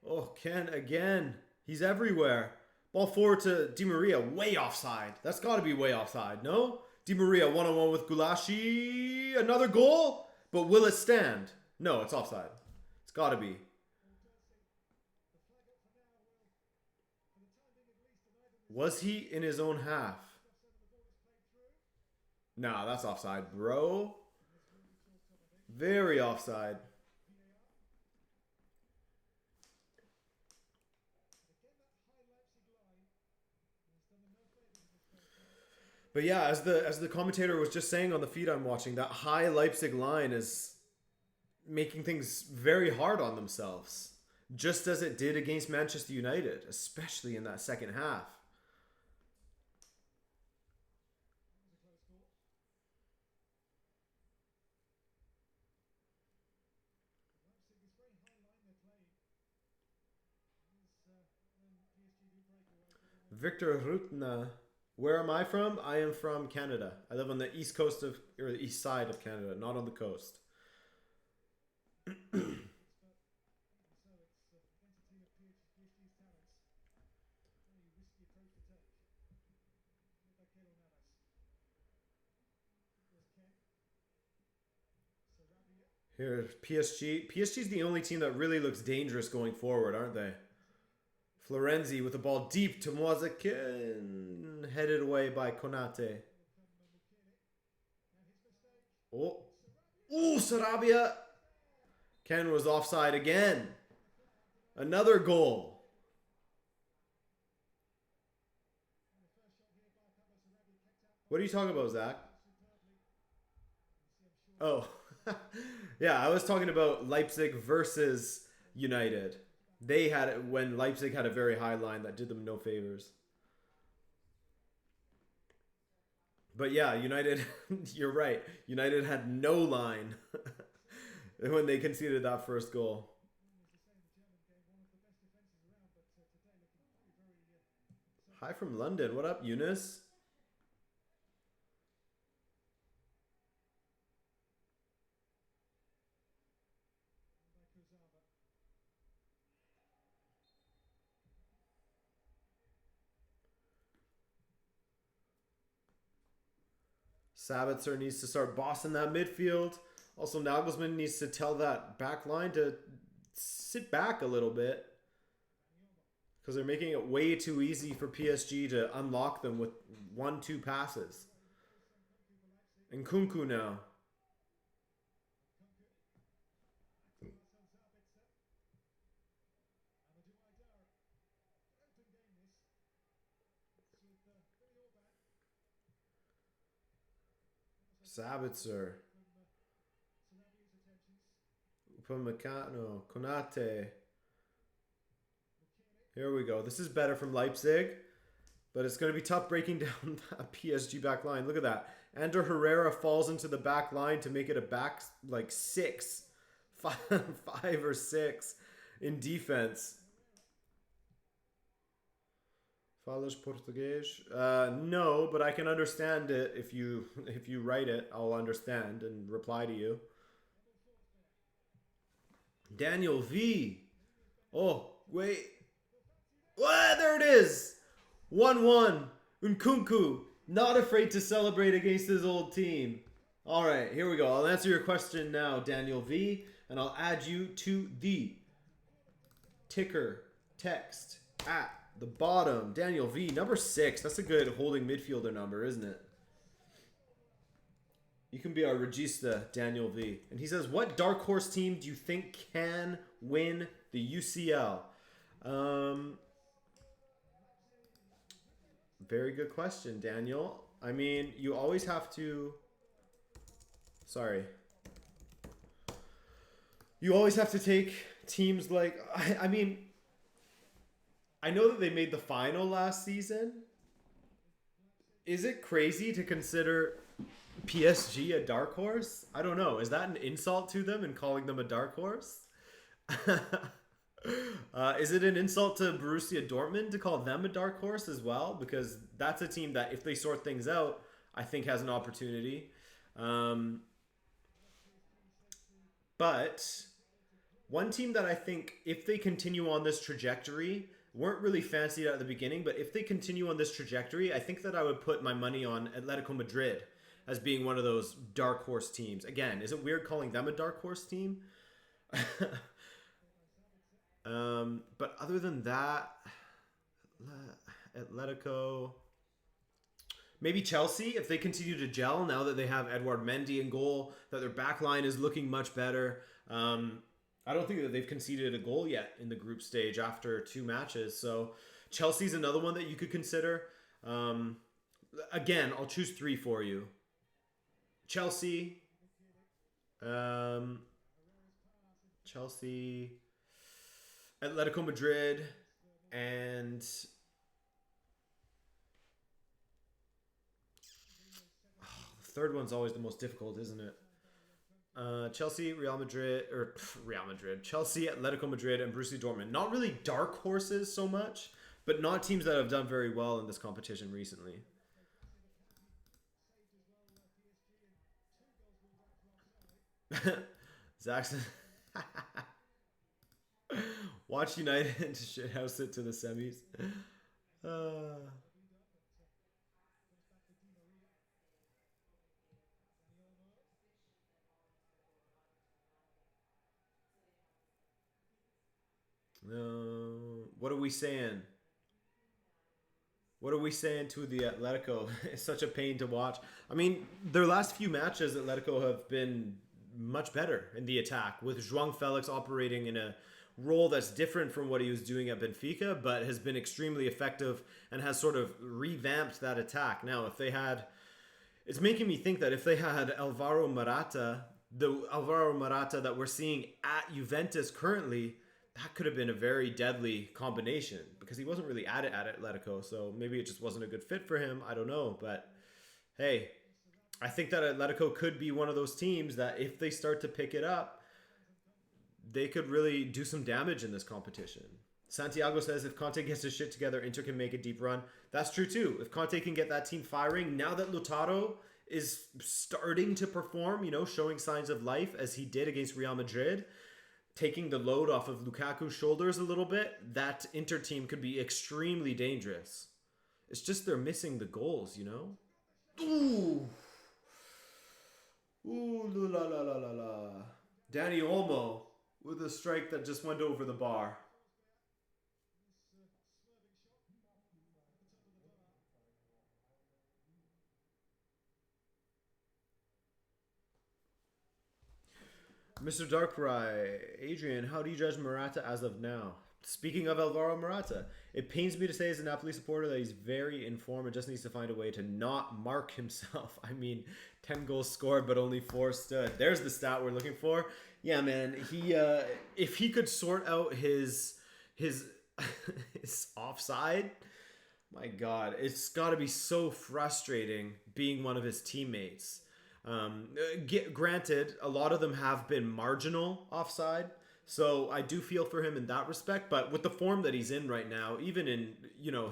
A: Oh, Ken again. He's everywhere. Ball forward to Di Maria. Way offside. That's got to be way offside, no? Di Maria one-on-one with Gulashi. Another goal? But will it stand? No, it's offside. It's got to be. Was he in his own half? Nah, that's offside, bro. Very offside. But yeah, as the commentator was just saying on the feed I'm watching, that high Leipzig line is making things very hard on themselves. Just as it did against Manchester United, especially in that second half. Victor Rutna. Where am I from? I am from Canada. I live on the east coast of, or the east side of Canada, not on the coast. Here, PSG. PSG is the only team that really looks dangerous going forward, aren't they? Florenzi with the ball deep to Moisekin. Headed away by Konate. Oh. Ooh, Sarabia. Ken was offside again. Another goal. What are you talking about, Zach? Oh. Yeah, I was talking about Leipzig versus United. They had it when Leipzig had a very high line that did them no favors. But yeah, United, you're right. United had no line when they conceded that first goal. Hi from London. What up, Eunice? Sabitzer needs to start bossing that midfield. Also, Nagelsmann needs to tell that back line to sit back a little bit. Because they're making it way too easy for PSG to unlock them with 1-2 passes. And Kunku now. Sabitzer. Upamecano, Konate. Here we go. This is better from Leipzig, but it's going to be tough breaking down that PSG back line. Look at that. Ander Herrera falls into the back line to make it a back like 6, 5 or 6 in defense. Falas Português? No, but I can understand it if you write it. I'll understand and reply to you. Daniel V. Oh, wait. What? There it is. 1-1. Nkunku. Not afraid to celebrate against his old team. All right, here we go. I'll answer your question now, Daniel V. And I'll add you to the ticker text at the bottom. Daniel V, number 6. That's a good holding midfielder number, isn't it? You can be our regista, Daniel V. And he says, what dark horse team do you think can win the UCL? Very good question, Daniel. I mean, you always have to... Sorry. You always have to take teams like... I mean... I know that they made the final last season. Is it crazy to consider PSG a dark horse? I don't know. Is that an insult to them in calling them a dark horse? Is it an insult to Borussia Dortmund to call them a dark horse as well? Because that's a team that, if they sort things out, I think has an opportunity. But one team that I think, if they continue on this trajectory, weren't really fancied at the beginning, but if they continue on this trajectory, I think that I would put my money on Atletico Madrid as being one of those dark horse teams. Again, is it weird calling them a dark horse team? But other than that, Atletico, maybe Chelsea, if they continue to gel now that they have Edouard Mendy in goal, that their back line is looking much better. I don't think that they've conceded a goal yet in the group stage after 2 matches. So Chelsea's another one that you could consider. Again, I'll choose 3 for you. Chelsea, Atletico Madrid, and the third one's always the most difficult, isn't it? Chelsea, Chelsea, Atletico Madrid, and Borussia Dortmund. Not really dark horses so much, but not teams that have done very well in this competition recently. Zaxxon. Watch United shithouse it to the semis. What are we saying? What are we saying to the Atletico? It's such a pain to watch. I mean, their last few matches, Atletico have been much better in the attack, with João Felix operating in a role that's different from what he was doing at Benfica, but has been extremely effective and has sort of revamped that attack. Now, if they had... It's making me think that if they had Alvaro Morata, the Alvaro Morata that we're seeing at Juventus currently, that could have been a very deadly combination, because he wasn't really at Atletico, so maybe it just wasn't a good fit for him. I don't know, but hey, I think that Atletico could be one of those teams that if they start to pick it up, they could really do some damage in this competition. Santiago says if Conte gets his shit together, Inter can make a deep run. That's true too. If Conte can get that team firing, now that Lautaro is starting to perform, you know, showing signs of life as he did against Real Madrid, taking the load off of Lukaku's shoulders a little bit, that Inter team could be extremely dangerous. It's just they're missing the goals, you know? Ooh. Ooh, la la la la la. Danny Olmo with a strike that just went over the bar. Mr. Darkrai, Adrian, how do you judge Morata as of now? Speaking of Alvaro Morata, it pains me to say as a Napoli supporter that he's very in form and just needs to find a way to not mark himself. I mean, 10 goals scored, but only 4 stood. There's the stat we're looking for. Yeah, man. He if he could sort out his his offside, my God, it's got to be so frustrating being one of his teammates. Granted, a lot of them have been marginal offside, so I do feel for him in that respect. But with the form that he's in right now, even in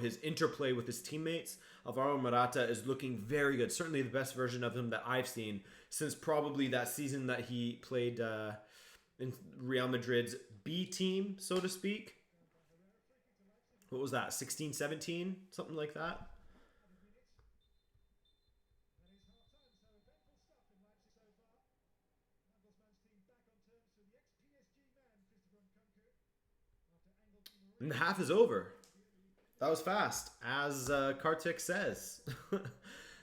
A: his interplay with his teammates, Alvaro Morata is looking very good. Certainly the best version of him that I've seen since probably that season that he played in Real Madrid's B team, so to speak. What was that, 16, 17? Something like that? And the half is over. That was fast, as Kartik says.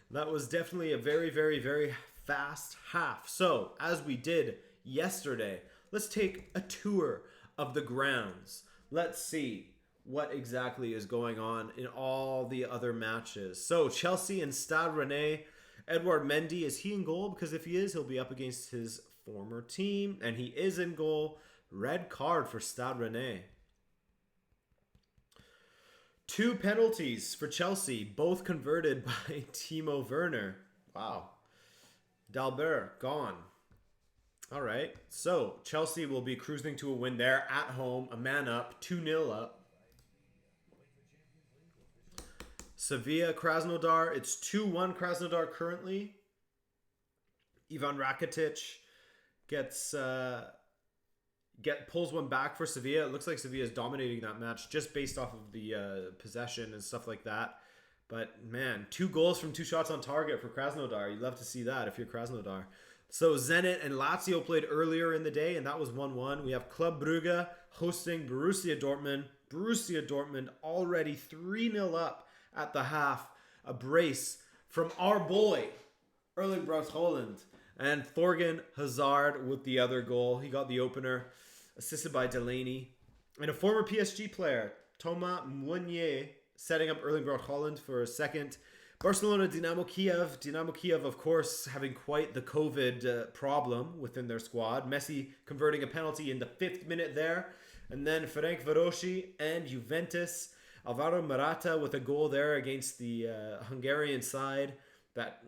A: That was definitely a very, very, very fast half. So, as we did yesterday, let's take a tour of the grounds. Let's see what exactly is going on in all the other matches. So, Chelsea and Stade Rennais. Edouard Mendy, is he in goal? Because if he is, he'll be up against his former team. And he is in goal. Red card for Stade Rennais. 2 penalties for Chelsea, both converted by Timo Werner. Wow. Dalbert, gone. All right. So, Chelsea will be cruising to a win there at home. A man up, 2-0 up. Sevilla, Krasnodar. It's 2-1 Krasnodar currently. Ivan Rakitic pulls one back for Sevilla. It looks like Sevilla is dominating that match just based off of the possession and stuff like that. But man, 2 goals from 2 shots on target for Krasnodar. You'd love to see that if you're Krasnodar. So Zenit and Lazio played earlier in the day, and that was 1-1. We have Club Brugge hosting Borussia Dortmund. Borussia Dortmund already 3-0 up at the half. A brace from our boy, Erling Braut Haaland. And Thorgan Hazard with the other goal. He got the opener, assisted by Delaney. And a former PSG player, Thomas Meunier, setting up Erling Braut Haaland for a second. Barcelona, Dynamo Kiev. Dynamo Kiev, of course, having quite the COVID problem within their squad. Messi converting a penalty in the 5th minute there. And then Ferenc Varoshi and Juventus. Alvaro Morata with a goal there against the Hungarian side. That,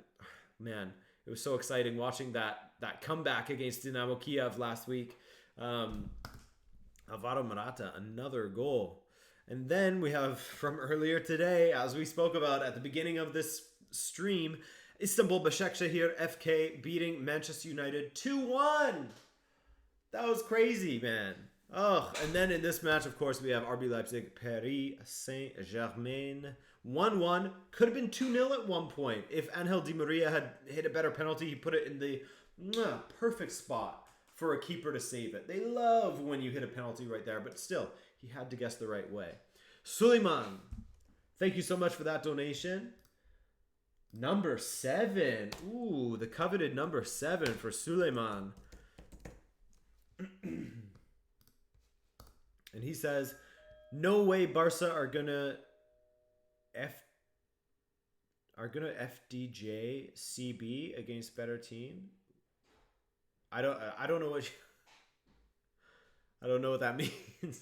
A: man, it was so exciting watching that comeback against Dynamo Kiev last week. Alvaro Morata, another goal. And then we have from earlier today, as we spoke about at the beginning of this stream, Istanbul Başakşehir FK beating Manchester United 2-1. That was crazy, man. Oh, and then in this match, of course, we have RB Leipzig, Paris Saint-Germain. 1-1. Could have been 2-0 at one point. If Angel Di Maria had hit a better penalty, he put it in the perfect spot for a keeper to save it. They love when you hit a penalty right there, but still, he had to guess the right way. Suleiman, thank you so much for that donation. Number 7. Ooh, the coveted number 7 for Suleiman. And he says, no way Barca are gonna FDJ CB against better team. I don't know what that means.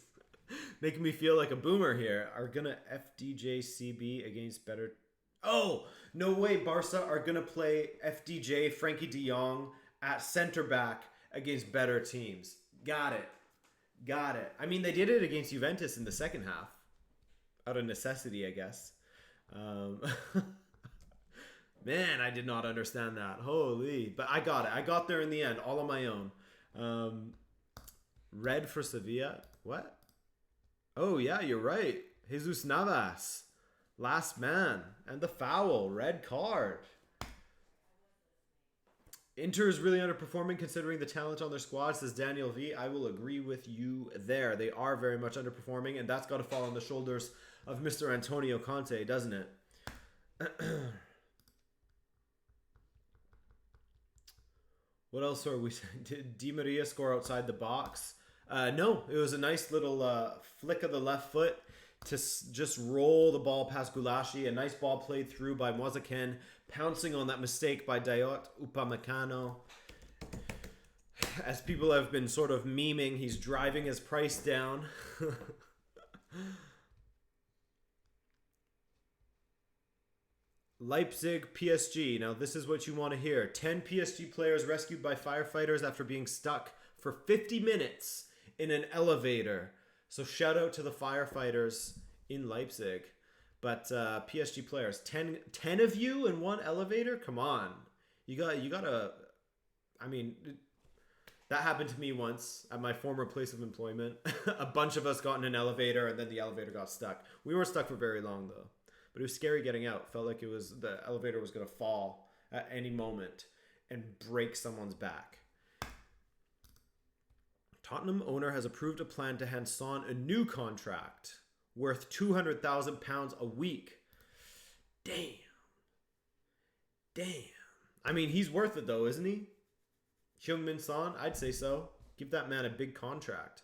A: Making me feel like a boomer here. Are gonna FDJ CB against better. Oh, no way Barca are gonna play FDJ Frankie De Jong at center back against better teams. Got it. I mean, they did it against Juventus in the second half. Out of necessity, I guess. Man, I did not understand that. Holy. But I got it. I got there in the end, all on my own. Red for Sevilla. What? Oh, yeah, you're right. Jesus Navas. Last man. And the foul. Red card. Inter is really underperforming considering the talent on their squad, says Daniel V. I will agree with you there. They are very much underperforming, and that's got to fall on the shoulders of Mr. Antonio Conte, doesn't it? What else are we saying? Did Di Maria score outside the box? No, it was a nice little flick of the left foot to just roll the ball past Gulashi. A nice ball played through by Mozaken, pouncing on that mistake by Dayot Upamecano. as people have been sort of memeing, he's driving his price down. Leipzig PSG. Now, this is what you want to hear. 10 PSG players rescued by firefighters after being stuck for 50 minutes in an elevator. So shout out to the firefighters in Leipzig. But PSG players, 10 of you in one elevator? Come on. You gotta, I mean, that happened to me once at my former place of employment. A bunch of us got in an elevator and then the elevator got stuck. We weren't stuck for very long though. But it was scary getting out. Felt like the elevator was going to fall at any moment and break someone's back. Tottenham owner has approved a plan to hand Son a new contract worth £200,000 a week. Damn. I mean, he's worth it though, isn't he? Heung-min Son, I'd say so. Give that man a big contract.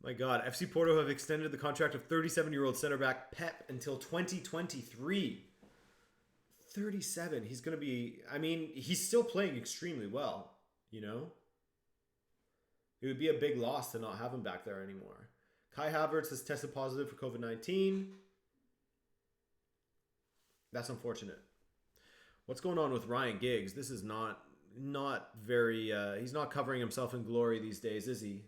A: My God, FC Porto have extended the contract of 37-year-old center back Pep until 2023. 37. He's going to be, I mean, he's still playing extremely well, you know? It would be a big loss to not have him back there anymore. Kai Havertz has tested positive for COVID-19. That's unfortunate. What's going on with Ryan Giggs? This is not very, he's not covering himself in glory these days, is he?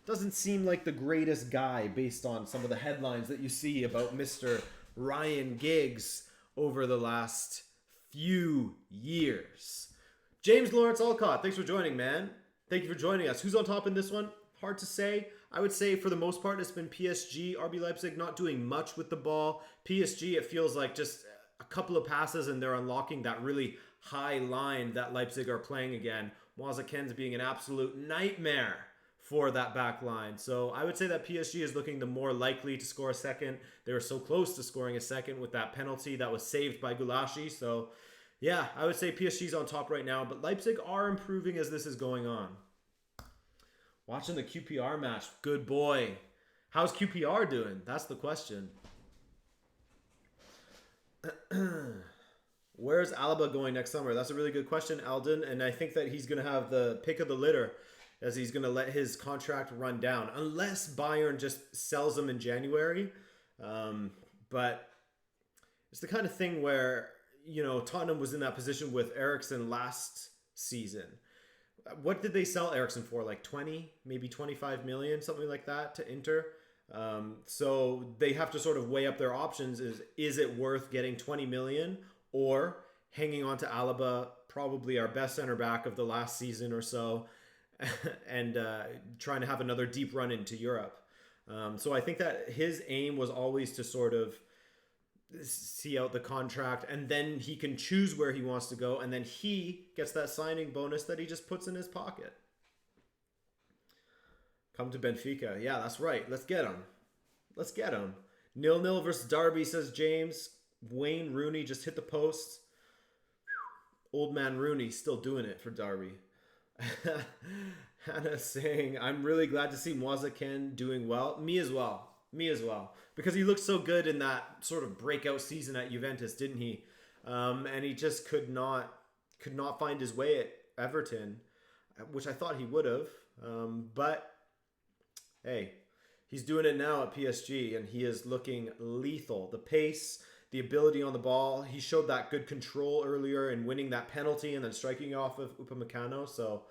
A: Doesn't seem like the greatest guy based on some of the headlines that you see about Mr. Ryan Giggs over the last few years. James Lawrence Alcott, thanks for joining, man. Thank you for joining us. Who's on top in this one? Hard to say. I would say for the most part it's been PSG. RB Leipzig not doing much with the ball. PSG, it feels like just a couple of passes and they're unlocking that really high line that Leipzig are playing again. Moise Kean's being an absolute nightmare for that back line. So I would say that PSG is looking the more likely to score a second. They were so close to scoring a second with that penalty that was saved by Gulashi. So yeah, I would say PSG's on top right now, but Leipzig are improving as this is going on. Watching the QPR match. Good boy. How's QPR doing? That's the question. Where's Alaba going next summer? That's a really good question, Alden. And I think that he's going to have the pick of the litter as he's going to let his contract run down. Unless Bayern just sells him in January. But it's the kind of thing where, you know, Tottenham was in that position with Eriksen last season. What did they sell Eriksen for? Like 20, maybe 25 million, something like that to Inter. So they have to sort of weigh up their options. Is it worth getting 20 million or hanging on to Alaba, probably our best center back of the last season or so, and trying to have another deep run into Europe? So I think that his aim was always to sort of see out the contract, and then he can choose where he wants to go, and then he gets that signing bonus that he just puts in his pocket. Come to Benfica. Yeah, that's right. Let's get him. 0-0 versus Derby, says James. Wayne Rooney just hit the post. Old man Rooney still doing it for Derby. Hannah saying, I'm really glad to see Moise Kean doing well. Me as well. Because he looked so good in that sort of breakout season at Juventus, didn't he? And he just could not find his way at Everton, which I thought he would have. But hey, he's doing it now at PSG, and he is looking lethal. The pace, the ability on the ball. He showed that good control earlier in winning that penalty and then striking off of Upamecano. So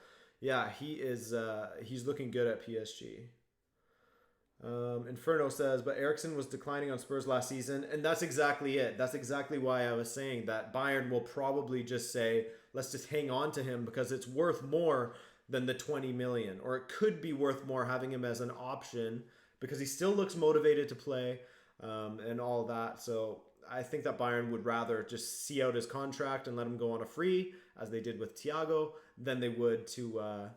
A: yeah, he's looking good at PSG. Inferno says, but Eriksen was declining on Spurs last season, and that's exactly it. That's exactly why I was saying that Bayern will probably just say, let's just hang on to him because it's worth more than the 20 million, or it could be worth more having him as an option because he still looks motivated to play and all that. So I think that Bayern would rather just see out his contract and let him go on a free, as they did with Thiago, than they would to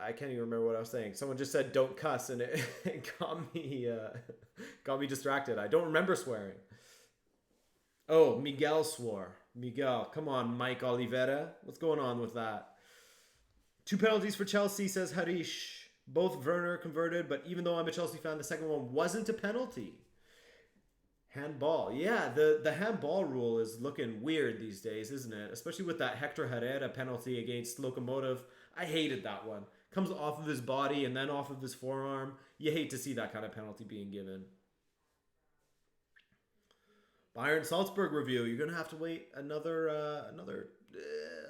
A: I can't even remember what I was saying. Someone just said don't cuss, and it got me distracted. I don't remember swearing. Oh, Miguel swore. Miguel, come on, Mike Oliveira. What's going on with that? 2 penalties for Chelsea, says Harish. Both Werner converted, but even though I'm a Chelsea fan, the second one wasn't a penalty. Handball. Yeah, the handball rule is looking weird these days, isn't it? Especially with that Hector Herrera penalty against Locomotive. I hated that one. Comes off of his body and then off of his forearm. You hate to see that kind of penalty being given. Bayern Salzburg review. You're gonna have to wait another a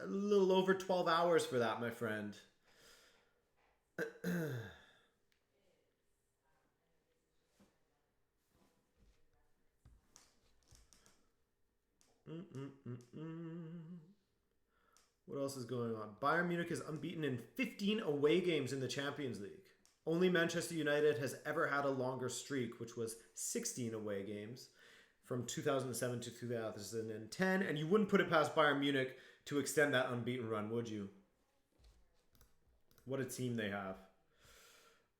A: little over 12 hours for that, my friend. What else is going on? Bayern Munich is unbeaten in 15 away games in the Champions League. Only Manchester United has ever had a longer streak, which was 16 away games from 2007 to 2010. And you wouldn't put it past Bayern Munich to extend that unbeaten run, would you? What a team they have.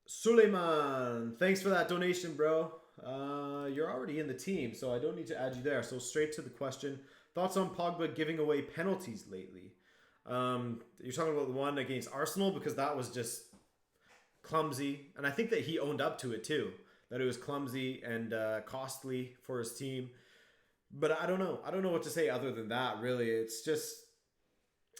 A: Suleiman, thanks for that donation, bro. You're already in the team, so I don't need to add you there. So straight to the question. Thoughts on Pogba giving away penalties lately? You're talking about the one against Arsenal, because that was just clumsy. And I think that he owned up to it too, that it was clumsy and costly for his team. But I don't know. I don't know what to say other than that, really. It's just,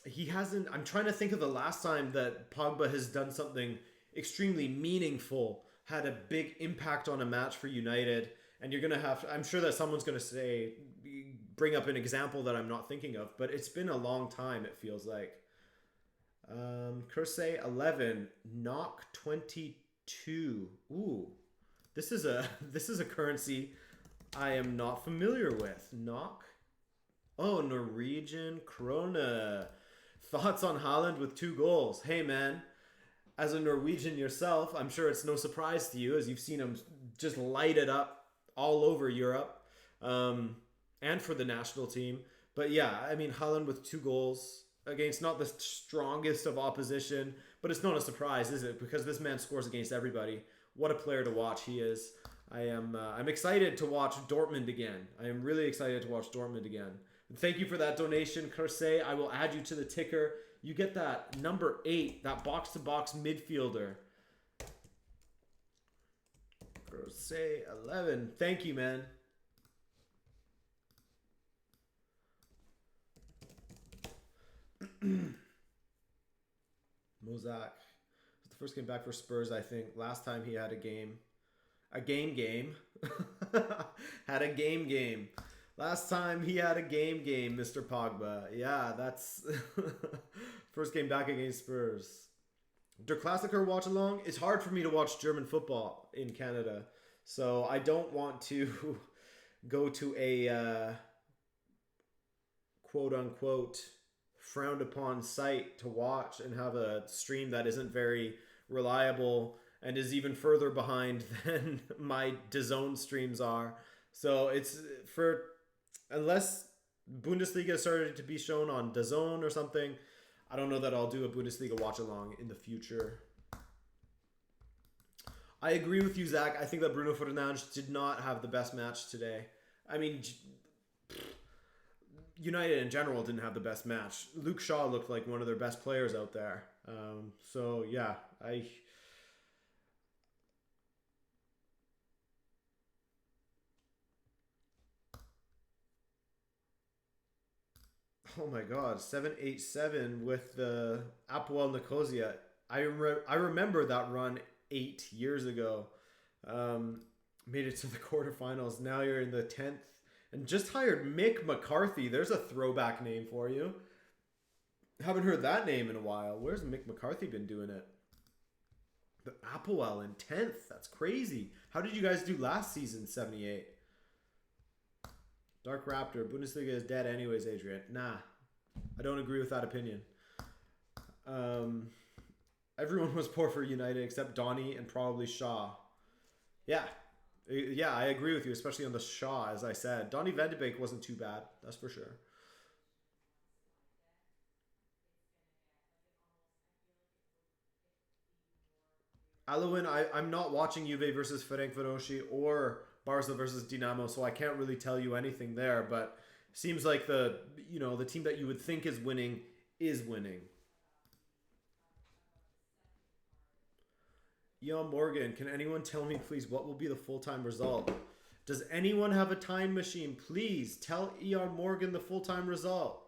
A: he hasn't... I'm trying to think of the last time that Pogba has done something extremely meaningful, had a big impact on a match for United. And you're going to have to... I'm sure that someone's going to say... bring up an example that I'm not thinking of, but it's been a long time, it feels like. Cursey 11, knock 22. Ooh, this is a currency I am not familiar with. Knock. Oh, Norwegian krona. Thoughts on Haaland with 2 goals? Hey man, as a Norwegian yourself, I'm sure it's no surprise to you as you've seen him just light it up all over Europe. And for the national team. But yeah, I mean, Haaland with 2 goals against not the strongest of opposition, but it's not a surprise, is it? Because this man scores against everybody. What a player to watch he is. I'm excited to watch Dortmund again. I am really excited to watch Dortmund again. And thank you for that donation, Cursey. I will add you to the ticker. You get that number 8, that box-to-box midfielder. Cursey 11. Thank you, man. Mozak. It's the first game back for Spurs, I think. Last time he had a game. A game. Had a game. Last time he had a game, Mr. Pogba. Yeah, that's... first game back against Spurs. Der Klassiker Watchalong. It's hard for me to watch German football in Canada. So I don't want to go to a quote-unquote... frowned upon site to watch and have a stream that isn't very reliable and is even further behind than my DAZN streams are. So it's for, unless Bundesliga started to be shown on DAZN or something, I don't know that I'll do a Bundesliga watch along in the future. I agree with you, Zach. I think that Bruno Fernandes did not have the best match today. I mean, United in general didn't have the best match. Luke Shaw looked like one of their best players out there. So yeah, oh my God, 787 with the Apoel Nicosia. I remember that run 8 years ago. Made it to the quarterfinals. Now you're in the 10th. And just hired Mick McCarthy. There's a throwback name for you. Haven't heard that name in a while. Where's Mick McCarthy been doing it? The Apoel in 10th. That's crazy. How did you guys do last season, 78? Dark Raptor. Bundesliga is dead anyways, Adrian. Nah. I don't agree with that opinion. Everyone was poor for United except Donny and probably Shaw. Yeah. Yeah, I agree with you, especially on the Shaw, as I said. Donny van de Beek wasn't too bad, that's for sure. Alowin, I'm not watching Juve versus Ferencvárosi or Barca versus Dinamo, so I can't really tell you anything there, but seems like the team that you would think is winning is winning. Yo, Morgan, can anyone tell me, please, what will be the full-time result? Does anyone have a time machine? Please tell ER Morgan the full-time result.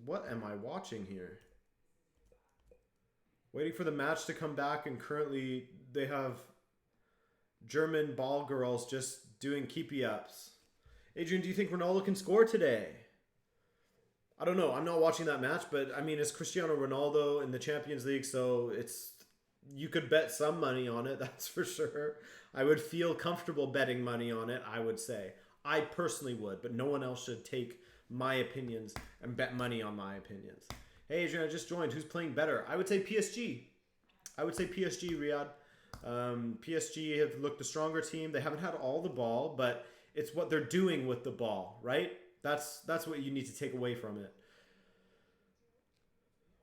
A: What am I watching here? Waiting for the match to come back, and currently they have German ball girls just doing keepy-ups. Adrian, do you think Ronaldo can score today? I don't know. I'm not watching that match, but I mean, it's Cristiano Ronaldo in the Champions League, so you could bet some money on it, that's for sure. I would feel comfortable betting money on it, I would say. I personally would, but no one else should take my opinions and bet money on my opinions. Hey, Adrian, I just joined. Who's playing better? I would say PSG. I would say PSG, Riyadh. PSG have looked a stronger team. They haven't had all the ball, but it's what they're doing with the ball, right? That's what you need to take away from it.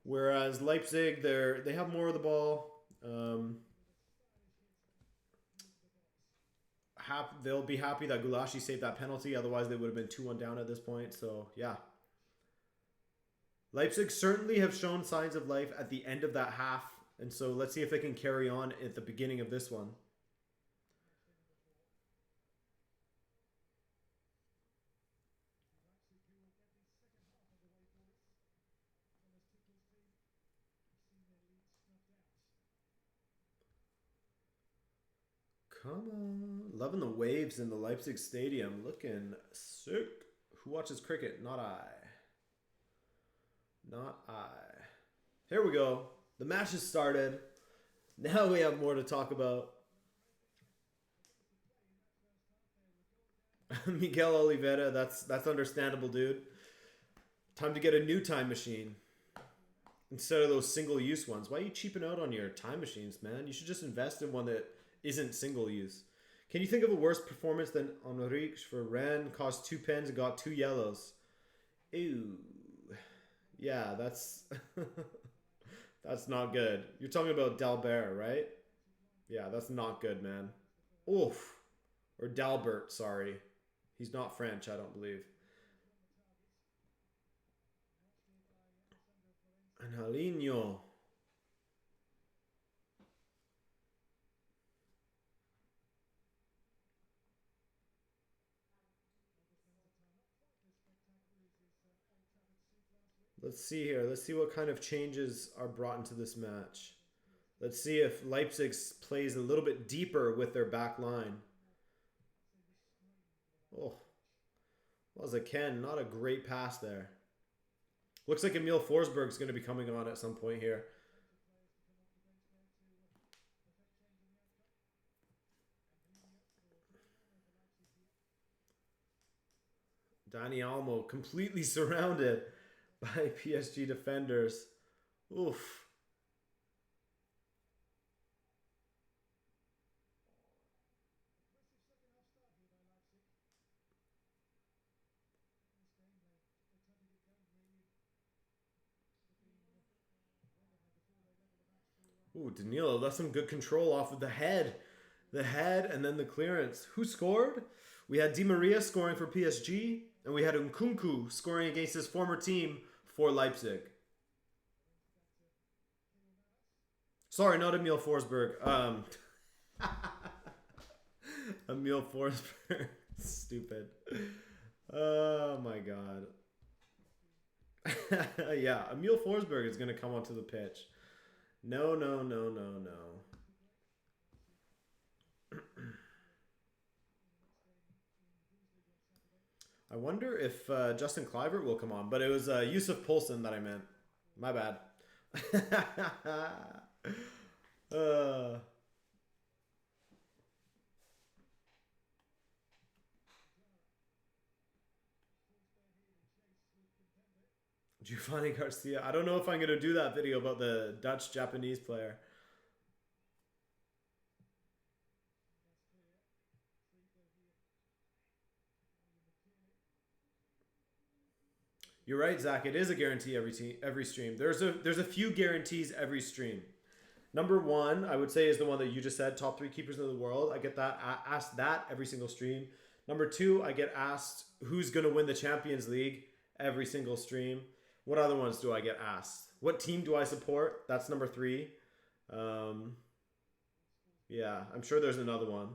A: Whereas Leipzig, they have more of the ball. They'll be happy that Gulashi saved that penalty. Otherwise, they would have been 2-1 down at this point. So, yeah. Leipzig certainly have shown signs of life at the end of that half. And so let's see if they can carry on at the beginning of this one. Come on. Loving the waves in the Leipzig stadium. Looking sick. Who watches cricket? Not I. Not I. Here we go. The match has started. Now we have more to talk about. Miguel Oliveira, that's understandable, dude. Time to get a new time machine. Instead of those single-use ones. Why are you cheaping out on your time machines, man? You should just invest in one that isn't single-use. Can you think of a worse performance than Henrique for Rennes? Cost 2 pens and got 2 yellows. Ew. Yeah, that's that's not good. You're talking about Dalbert, right? Yeah, that's not good, man. Oof. Or Dalbert, sorry. He's not French, I don't believe. Angelino. Let's see here. Let's see what kind of changes are brought into this match. Let's see if Leipzig plays a little bit deeper with their back line. Oh, was a Ken. Not a great pass there. Looks like Emil Forsberg's going to be coming on at some point here. Dani Olmo completely surrounded by PSG defenders. Oof. Ooh, Danilo, that's some good control off of the head. The head and then the clearance. Who scored? We had Di Maria scoring for PSG, and we had Nkunku scoring against his former team for Leipzig. Sorry, not Emil Forsberg. Emil Forsberg. Stupid. Oh my god. Yeah, Emil Forsberg is going to come onto the pitch. No, no, no, no, no. I wonder if Justin Kluivert will come on, but it was Yusuf Poulsen that I meant. My bad. Giovanni Garcia. I don't know if I'm going to do that video about the Dutch-Japanese player. You're right, Zach. It is a guarantee every stream. There's a few guarantees every stream. Number one, I would say, is the one that you just said, top 3 keepers in the world. I get that asked that every single stream. Number 2, I get asked who's going to win the Champions League every single stream. What other ones do I get asked? What team do I support? That's number 3. Yeah, I'm sure there's another one.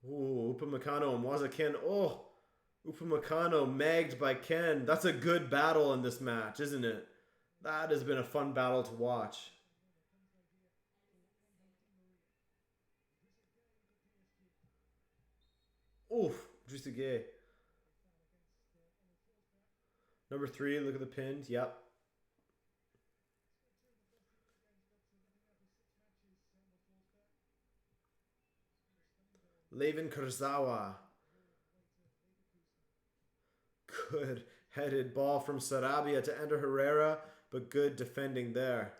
A: Ooh, Upamecano and Wazakin. Oh, Upamecano magged by Ken. That's a good battle in this match, isn't it? That has been a fun battle to watch. Oof, Drussigay. Number 3, look at the pinned. Yep. Levin Kurzawa. Good headed ball from Sarabia to enter Herrera, but good defending there.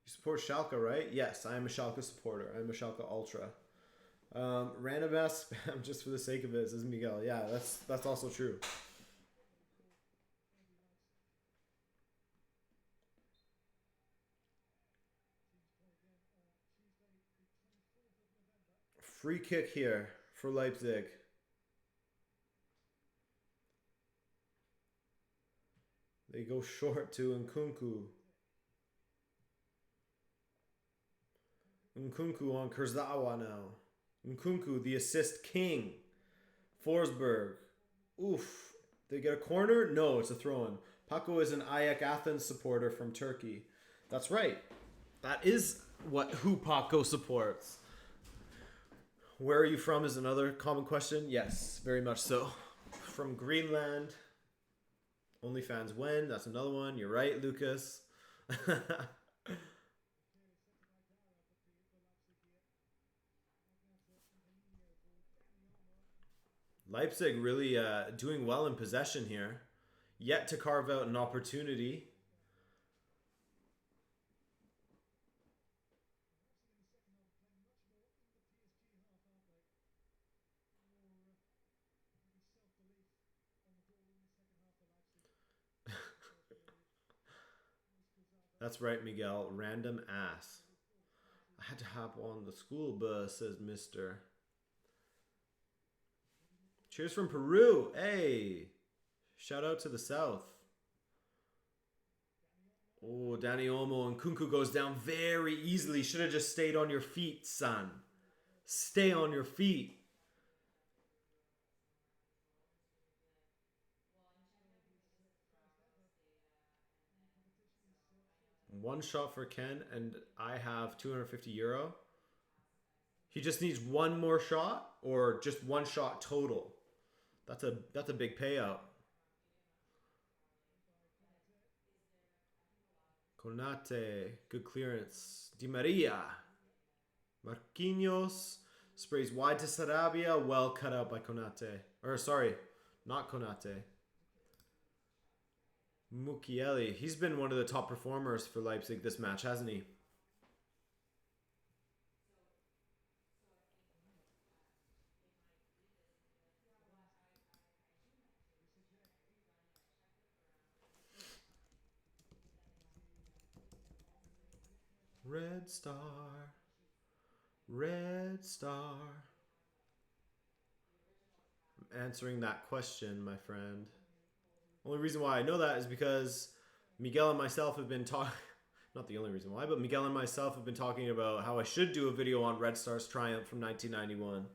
A: You support Schalke, right? Yes, I am a Schalke supporter. I am a Schalke ultra. Random ass spam just for the sake of it, says Miguel. Yeah, that's also true. Free kick here for Leipzig. They go short to Nkunku. Nkunku on Kurzawa now. Nkunku, the assist king. Forsberg. Oof. They get a corner? No, it's a throw-in. Paco is an Ayak Athens supporter from Turkey. That's right. That is who Paco supports. Where are you from is another common question. Yes, very much so. From Greenland. OnlyFans when? That's another one. You're right, Lucas. Leipzig really doing well in possession here. Yet to carve out an opportunity. That's right, Miguel. Random ass. I had to hop on the school bus, says Mister. Cheers from Peru. Hey. Shout out to the South. Oh, Danny Olmo and Kunku goes down very easily. Should have just stayed on your feet, son. Stay on your feet. One shot for Ken, and I have 250 euro. He just needs one more shot, or just one shot total. That's a big payout. Konate, good clearance. Di Maria. Marquinhos sprays wide to Sarabia. Well cut out by Konate. Or sorry, not Konate. Mukiele. He's been one of the top performers for Leipzig this match, hasn't he? Red Star. Red Star. I'm answering that question, my friend. Only reason why I know that is because Miguel and myself have been talking. Not the only reason why, but Miguel and myself have been talking about how I should do a video on Red Star's triumph from 1991.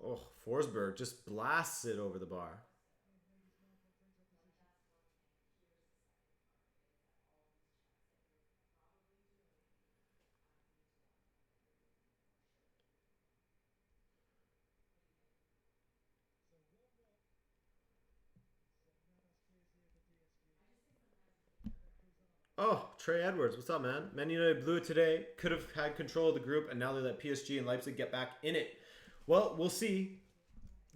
A: Oh, Forsberg just blasts it over the bar. Oh, Trey Edwards, what's up, man? Man United blew it today. Could have had control of the group, and now they let PSG and Leipzig get back in it. Well, we'll see.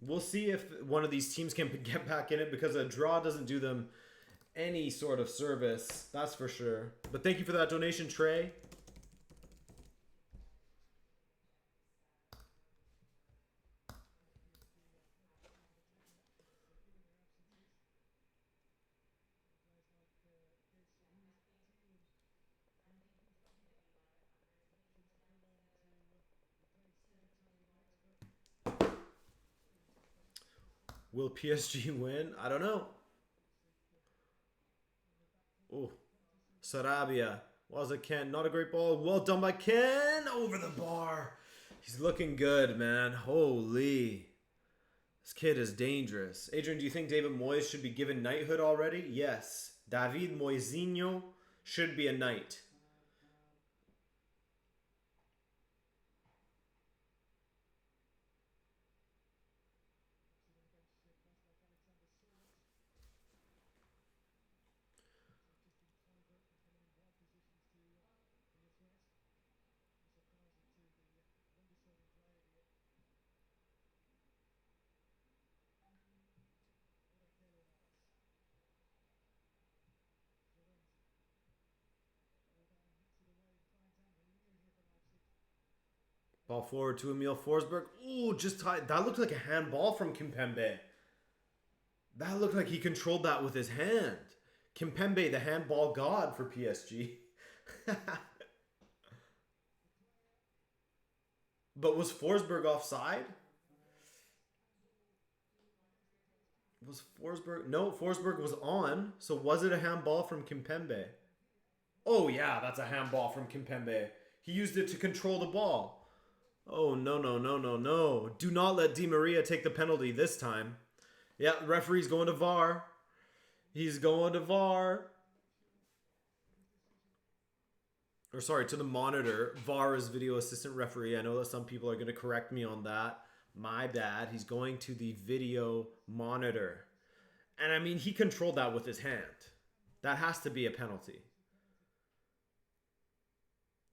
A: We'll see if one of these teams can get back in it, because a draw doesn't do them any sort of service. That's for sure. But thank you for that donation, Trey. Will PSG win? I don't know. Oh, Sarabia. Was it Ken? Not a great ball. Well done by Ken. Over the bar. He's looking good, man. Holy. This kid is dangerous. Adrian, do you think David Moyes should be given knighthood already? Yes. David Moisinho should be a knight. Ball forward to Emil Forsberg. Ooh, just tied. That looked like a handball from Kimpembe. That looked like he controlled that with his hand. Kimpembe, the handball god for PSG. But was Forsberg offside? Was Forsberg? No, Forsberg was on. So was it a handball from Kimpembe? Oh yeah, that's a handball from Kimpembe. He used it to control the ball. Oh, no, no, no, no, no. Do not let Di Maria take the penalty this time. Yeah, referee's going to VAR. He's going to VAR. Or sorry, to the monitor. VAR is video assistant referee. I know that some people are going to correct me on that. My bad. He's going to the video monitor. And I mean, he controlled that with his hand. That has to be a penalty.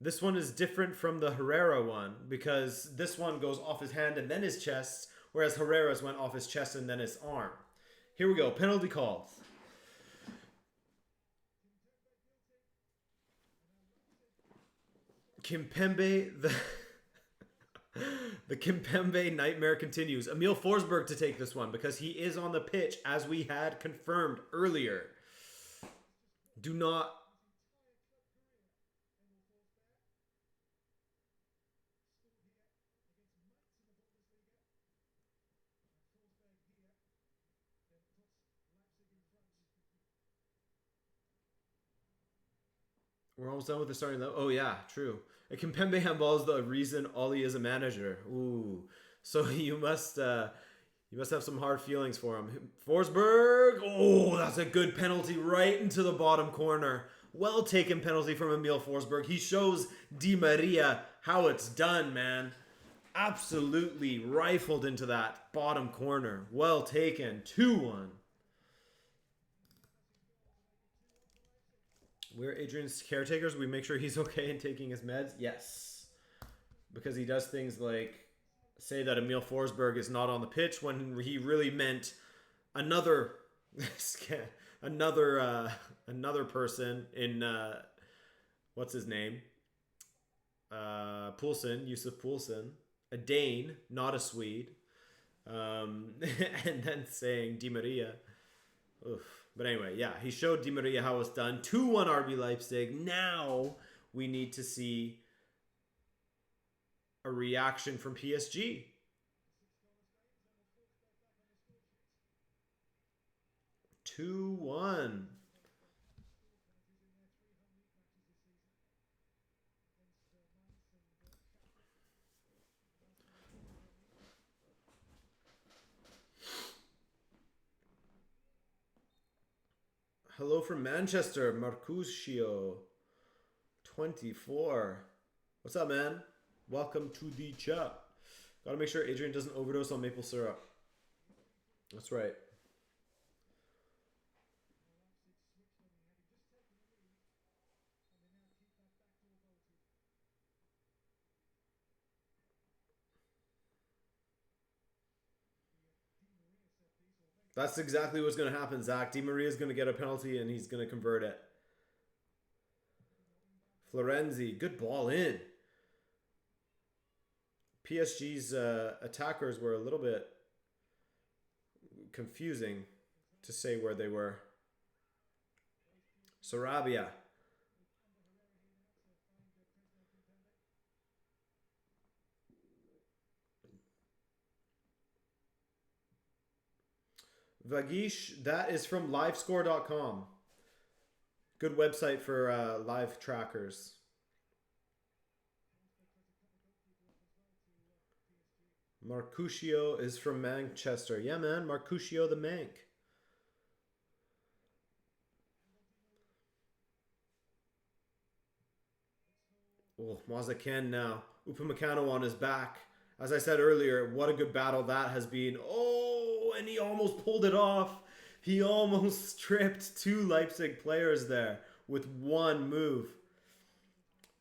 A: This one is different from the Herrera one, because this one goes off his hand and then his chest, whereas Herrera's went off his chest and then his arm. Here we go. Penalty called. Kimpembe, the Kimpembe nightmare continues. Emil Forsberg to take this one because he is on the pitch, as we had confirmed earlier. Do not... We're almost done with the starting level. Oh, yeah, true. A Kimpembe handball is the reason Ollie is a manager. Ooh. So you must have some hard feelings for him. Forsberg. Oh, that's a good penalty right into the bottom corner. Well taken penalty from Emil Forsberg. He shows Di Maria how it's done, man. Absolutely rifled into that bottom corner. Well taken. 2-1. We're Adrian's caretakers. We make sure he's okay and taking his meds. Yes. Because he does things like say that Emil Forsberg is not on the pitch when he really meant another another person in what's his name? Poulsen, Yusuf Poulsen, a Dane, not a Swede. And then saying Di Maria. Oof. But anyway, yeah, he showed Di Maria how it's done. 2-1 RB Leipzig. Now we need to see a reaction from PSG. Two one. Hello from Manchester, Marcusio 24. What's up, man? Welcome to the chat. Gotta make sure Adrian doesn't overdose on maple syrup. That's right. That's exactly what's going to happen, Zach. Di Maria is going to get a penalty and he's going to convert it. Florenzi, good ball in. PSG's attackers were a little bit confusing to say where they were. Sarabia. Vagish, that is from livescore.com. Good website for live trackers. Marcusio is from Manchester. Yeah, man. Marcusio the Mank. Oh, Mazaken now. Upamecano on his back. As I said earlier, what a good battle that has been. Oh, and he almost pulled it off. He almost stripped two Leipzig players there with one move.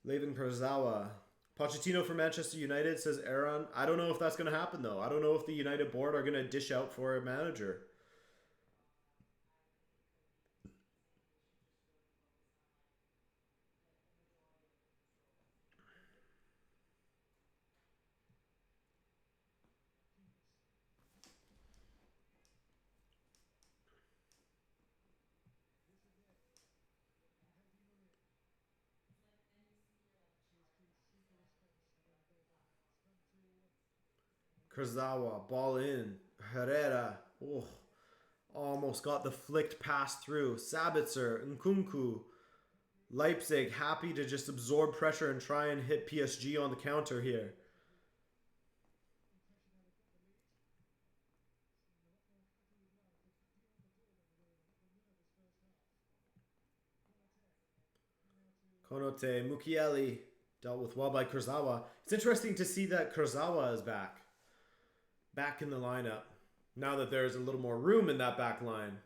A: Levin Kurzawa. Pochettino for Manchester United, says Aaron. I don't know if that's going to happen, though. I don't know if the United board are going to dish out for a manager. Kurzawa, ball in. Herrera. Oh, almost got the flicked pass through. Sabitzer, Nkunku. Leipzig happy to just absorb pressure and try and hit PSG on the counter here. Konote, Mukiele dealt with well by Kurzawa. It's interesting to see that Kurzawa is back. Back in the lineup. Now that there's a little more room in that back line.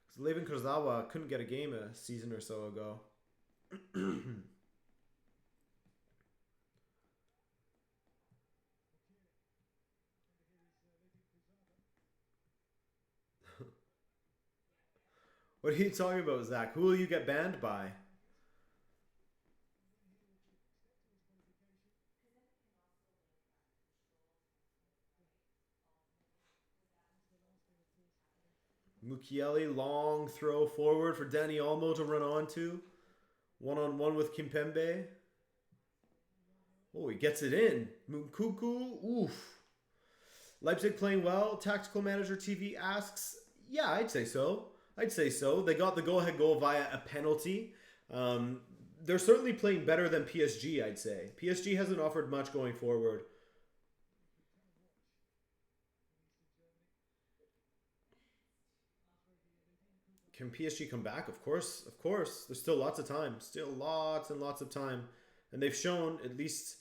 A: Because Levin Kurzawa couldn't get a game a season or so ago. What are you talking about, Zach? Who will you get banned by? Mukiele, long throw forward for Dani Olmo to run onto. One-on-one with Kimpembe. Oh, he gets it in. Nkunku, oof. Leipzig playing well. Tactical Manager TV asks, yeah, I'd say so. I'd say so. They got the go-ahead goal via a penalty. They're certainly playing better than PSG, I'd say. PSG hasn't offered much going forward. Can PSG come back? Of course, of course. There's still lots of time. Still lots and lots of time. And they've shown, at least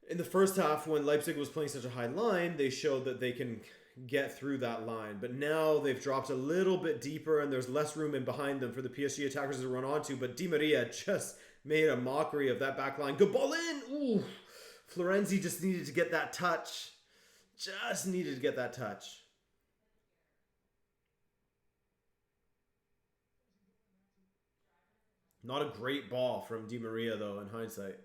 A: in the first half when Leipzig was playing such a high line, they showed that they can get through that line. But now they've dropped a little bit deeper and there's less room in behind them for the PSG attackers to run onto. But Di Maria just made a mockery of that back line. Good ball in! Ooh! Florenzi just needed to get that touch. Just needed to get that touch. Not a great ball from Di Maria, though, in hindsight.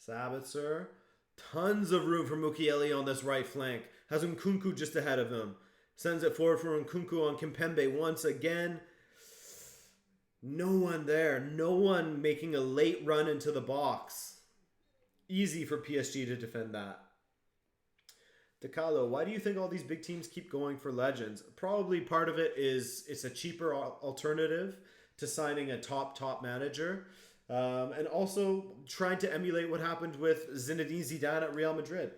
A: Sabitzer. Tons of room for Mukiele on this right flank. Has Nkunku just ahead of him. Sends it forward for Nkunku on Kimpembe once again. No one there. No one making a late run into the box. Easy for PSG to defend that. DeCalo, why do you think all these big teams keep going for legends? Probably part of it is it's a cheaper alternative to signing a top manager. And also trying to emulate what happened with Zinedine Zidane at Real Madrid.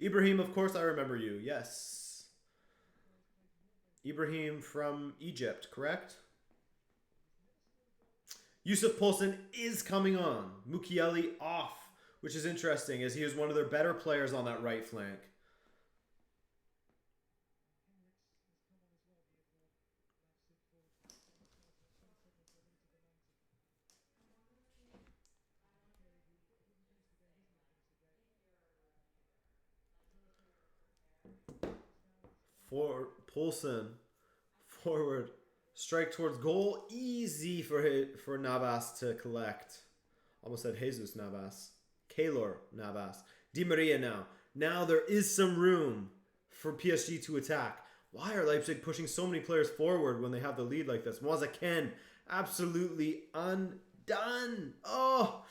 A: Ibrahim, of course I remember you. Yes. Ibrahim from Egypt, correct? Yusuf Poulsen is coming on. Mukiele off, which is interesting as he was one of their better players on that right flank. For Poulsen. Forward. Strike towards goal. Easy for Navas to collect. Almost said Jesus Navas. Keylor Navas. Di Maria now. Now there is some room for PSG to attack. Why are Leipzig pushing so many players forward when they have the lead like this? Moise-Kean absolutely undone. Oh,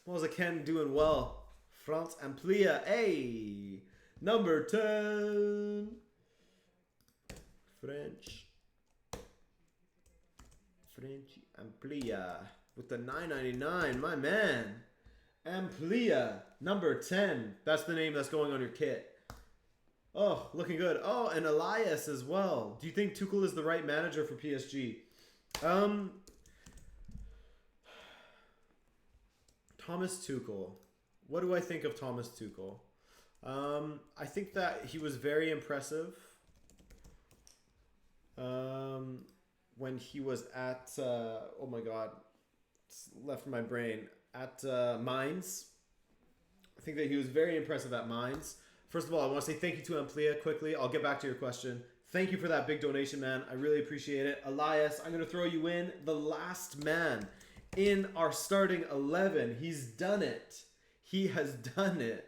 A: Moise-Kean doing well. France Amplia. Hey, number 10. French Amplia with the 9.99. My man. Amplia, number 10. That's the name that's going on your kit. Oh, looking good. Oh, and Elias as well. Do you think Tuchel is the right manager for PSG? Thomas Tuchel. What do I think of Thomas Tuchel? I think that he was very impressive when he was at, oh my God, it's left my brain, at Mainz. I think that he was very impressive at Mainz. First of all, I want to say thank you to Amplia quickly. I'll get back to your question. Thank you for that big donation, man. I really appreciate it. Elias, I'm going to throw you in. The last man in our starting 11. He's done it. He has done it.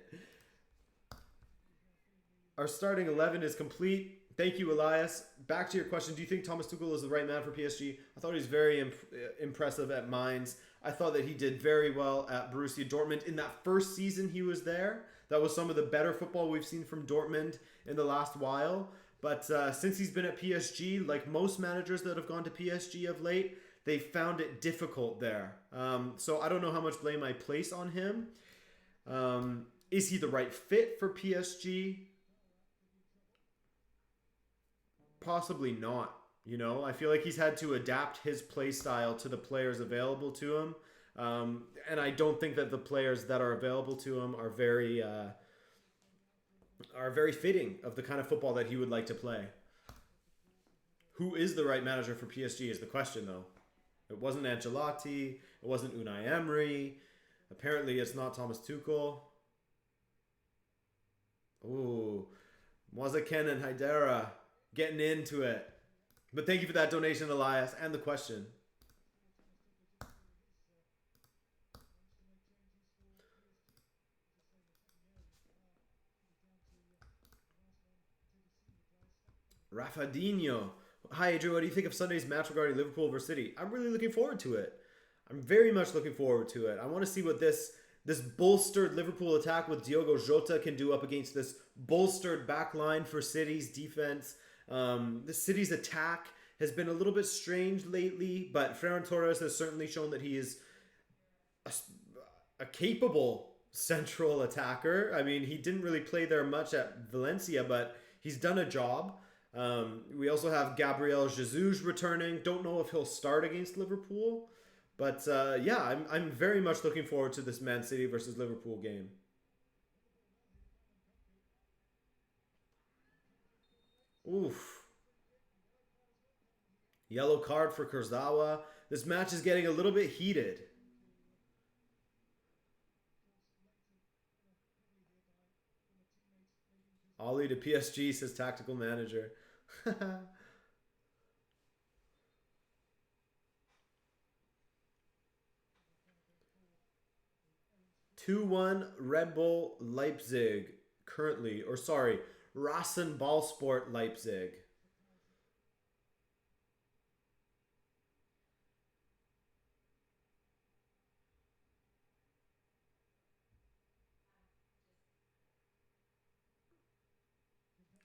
A: Our starting 11 is complete. Thank you, Elias. Back to your question. Do you think Thomas Tuchel is the right man for PSG? I thought he was very impressive at Mainz. I thought that he did very well at Borussia Dortmund. In that first season he was there, that was some of the better football we've seen from Dortmund in the last while. But since he's been at PSG, like most managers that have gone to PSG of late, they found it difficult there. So I don't know how much blame I place on him. Is he the right fit for PSG? Possibly not. You know, I feel like he's had to adapt his play style to the players available to him. And I don't think that the players that are available to him are very fitting of the kind of football that he would like to play. Who is the right manager for PSG is the question, though. It wasn't Ancelotti. It wasn't Unai Emery. Apparently, it's not Thomas Tuchel. Ooh, Moise-Kean and Haidara getting into it. But thank you for that donation, Elias, and the question. Rafadinho. Hi, Adrian. What do you think of Sunday's match regarding Liverpool versus City? I'm really looking forward to it. I'm very much looking forward to it. I want to see what this bolstered Liverpool attack with Diogo Jota can do up against this bolstered back line for City's defense. The City's attack has been a little bit strange lately, but Ferran Torres has certainly shown that he is a capable central attacker. I mean, he didn't really play there much at Valencia, but he's done a job. We also have Gabriel Jesus returning. Don't know if he'll start against Liverpool, but yeah, I'm very much looking forward to this Man City versus Liverpool game. Oof. Yellow card for Kurzawa. This match is getting a little bit heated. Ollie to PSG, says tactical manager. 2-1 Red Bull Leipzig currently. Or sorry, Rasenballsport Leipzig.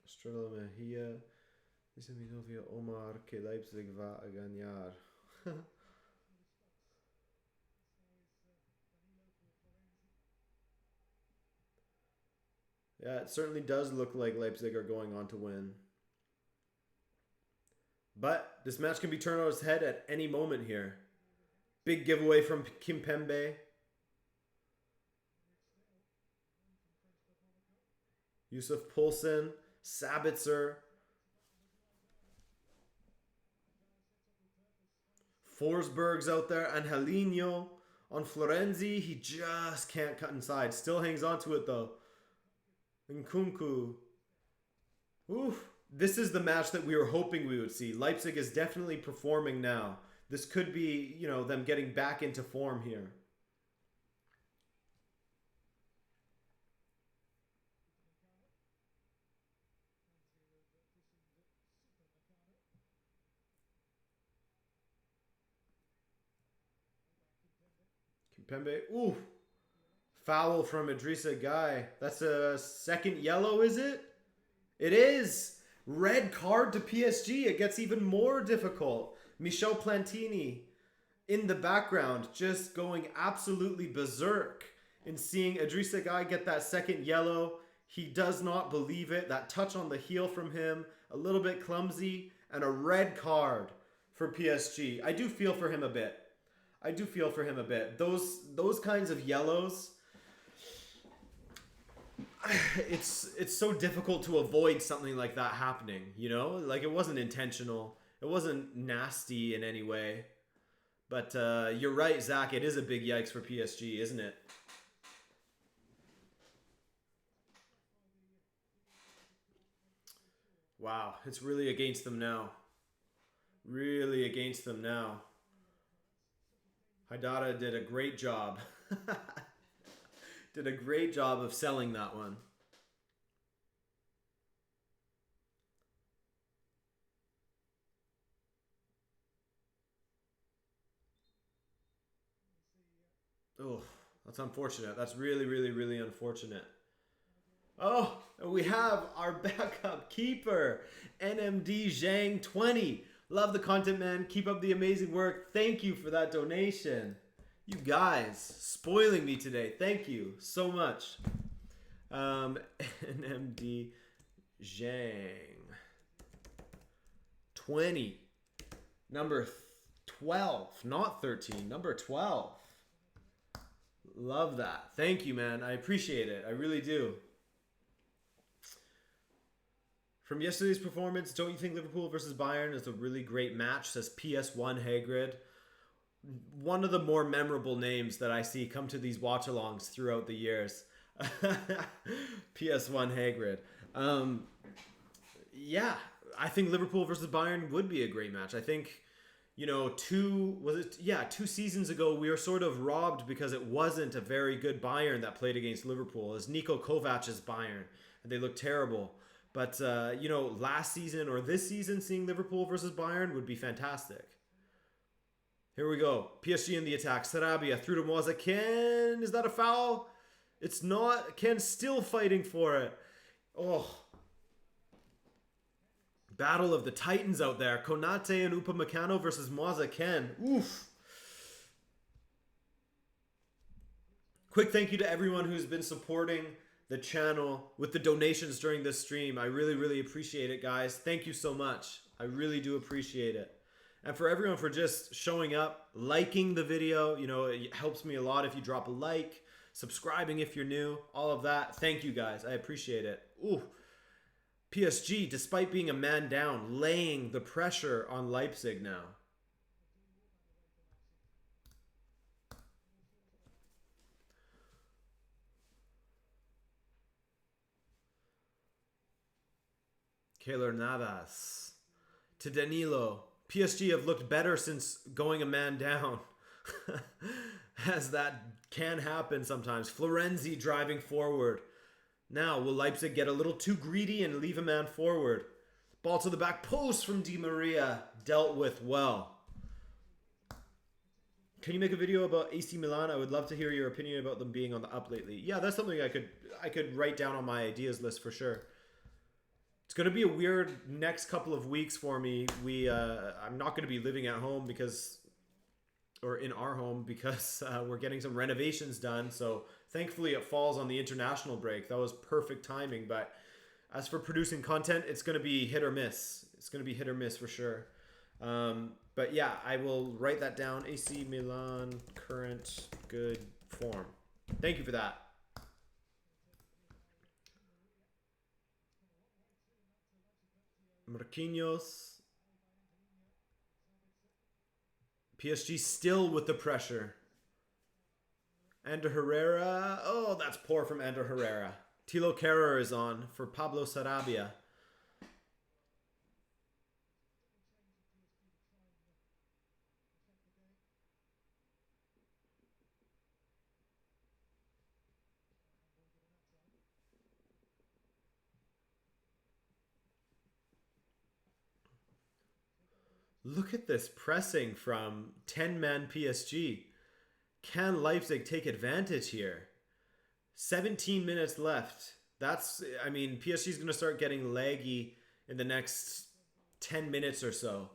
A: Estrela Mejia. Dice mi novio Omar que Leipzig va a ganar. Yeah, it certainly does look like Leipzig are going on to win. But this match can be turned on its head at any moment here. Big giveaway from Kimpembe. Yusuf Poulsen. Sabitzer. Forsberg's out there. Angelino on Florenzi. He just can't cut inside. Still hangs on to it though. Nkunku. Oof. This is the match that we were hoping we would see. Leipzig is definitely performing now. This could be, you know, them getting back into form here. Kimpembe, ooh. Foul from Idrissa Gueye. That's a second yellow, is it? It is. Red card to PSG. It gets even more difficult. Michel Plantini in the background just going absolutely berserk in seeing Idrissa Gueye get that second yellow. He does not believe it. That touch on the heel from him, a little bit clumsy, and a red card for PSG. I do feel for him a bit. I do feel for him a bit. Those kinds of yellows, it's so difficult to avoid something like that happening, you know? Like, it wasn't intentional. It wasn't nasty in any way. But you're right, Zach. It is a big yikes for PSG, isn't it? Wow, it's really against them now. Really against them now. Haidara did a great job. Did a great job of selling that one. Oh, that's unfortunate. That's really, really, really unfortunate. Oh, we have our backup keeper, NMD Zhang 20. Love the content, man. Keep up the amazing work. Thank you for that donation. You guys, spoiling me today. Thank you so much. NMD Zhang 20. Number 12, not 13. Number 12. Love that. Thank you, man. I appreciate it. I really do. From yesterday's performance, don't you think Liverpool versus Bayern is a really great match? Says PS1 Hagrid. One of the more memorable names that I see come to these watch-alongs throughout the years. PS1 Hagrid. Yeah, I think Liverpool versus Bayern would be a great match. I think, you know, 2 seasons ago, we were sort of robbed because it wasn't a very good Bayern that played against Liverpool. It was Niko Kovac's Bayern, and they looked terrible. But, you know, last season or this season, seeing Liverpool versus Bayern would be fantastic. Here we go. PSG in the attack. Sarabia through to Moise Kean. Is that a foul? It's not. Kean still fighting for it. Oh. Battle of the Titans out there. Konate and Upamecano versus Moise Kean. Oof. Quick thank you to everyone who's been supporting the channel with the donations during this stream. I really, really appreciate it, guys. Thank you so much. I really do appreciate it. And for everyone for just showing up, liking the video, you know, it helps me a lot if you drop a like, subscribing if you're new, all of that. Thank you, guys. I appreciate it. Ooh. PSG, despite being a man down, laying the pressure on Leipzig now. Keylor Navas to Danilo. PSG have looked better since going a man down. As that can happen sometimes. Florenzi driving forward. Now, will Leipzig get a little too greedy and leave a man forward? Ball to the back post from Di Maria. Dealt with well. Can you make a video about AC Milan? I would love to hear your opinion about them being on the up lately. Yeah, that's something I could write down on my ideas list for sure. It's going to be a weird next couple of weeks for me. I'm not going to be living at home or in our home because we're getting some renovations done. So thankfully it falls on the international break. That was perfect timing. But as for producing content, it's going to be hit or miss. It's going to be hit or miss for sure. But yeah, I will write that down. AC Milan, current good form. Thank you for that. Marquinhos. PSG still with the pressure. Ander Herrera. Oh, that's poor from Ander Herrera. Thilo Kehrer is on for Pablo Sarabia. Look at this pressing from 10-man PSG. Can Leipzig take advantage here? 17 minutes left. That's, I mean, PSG is going to start getting laggy in the next 10 minutes or so.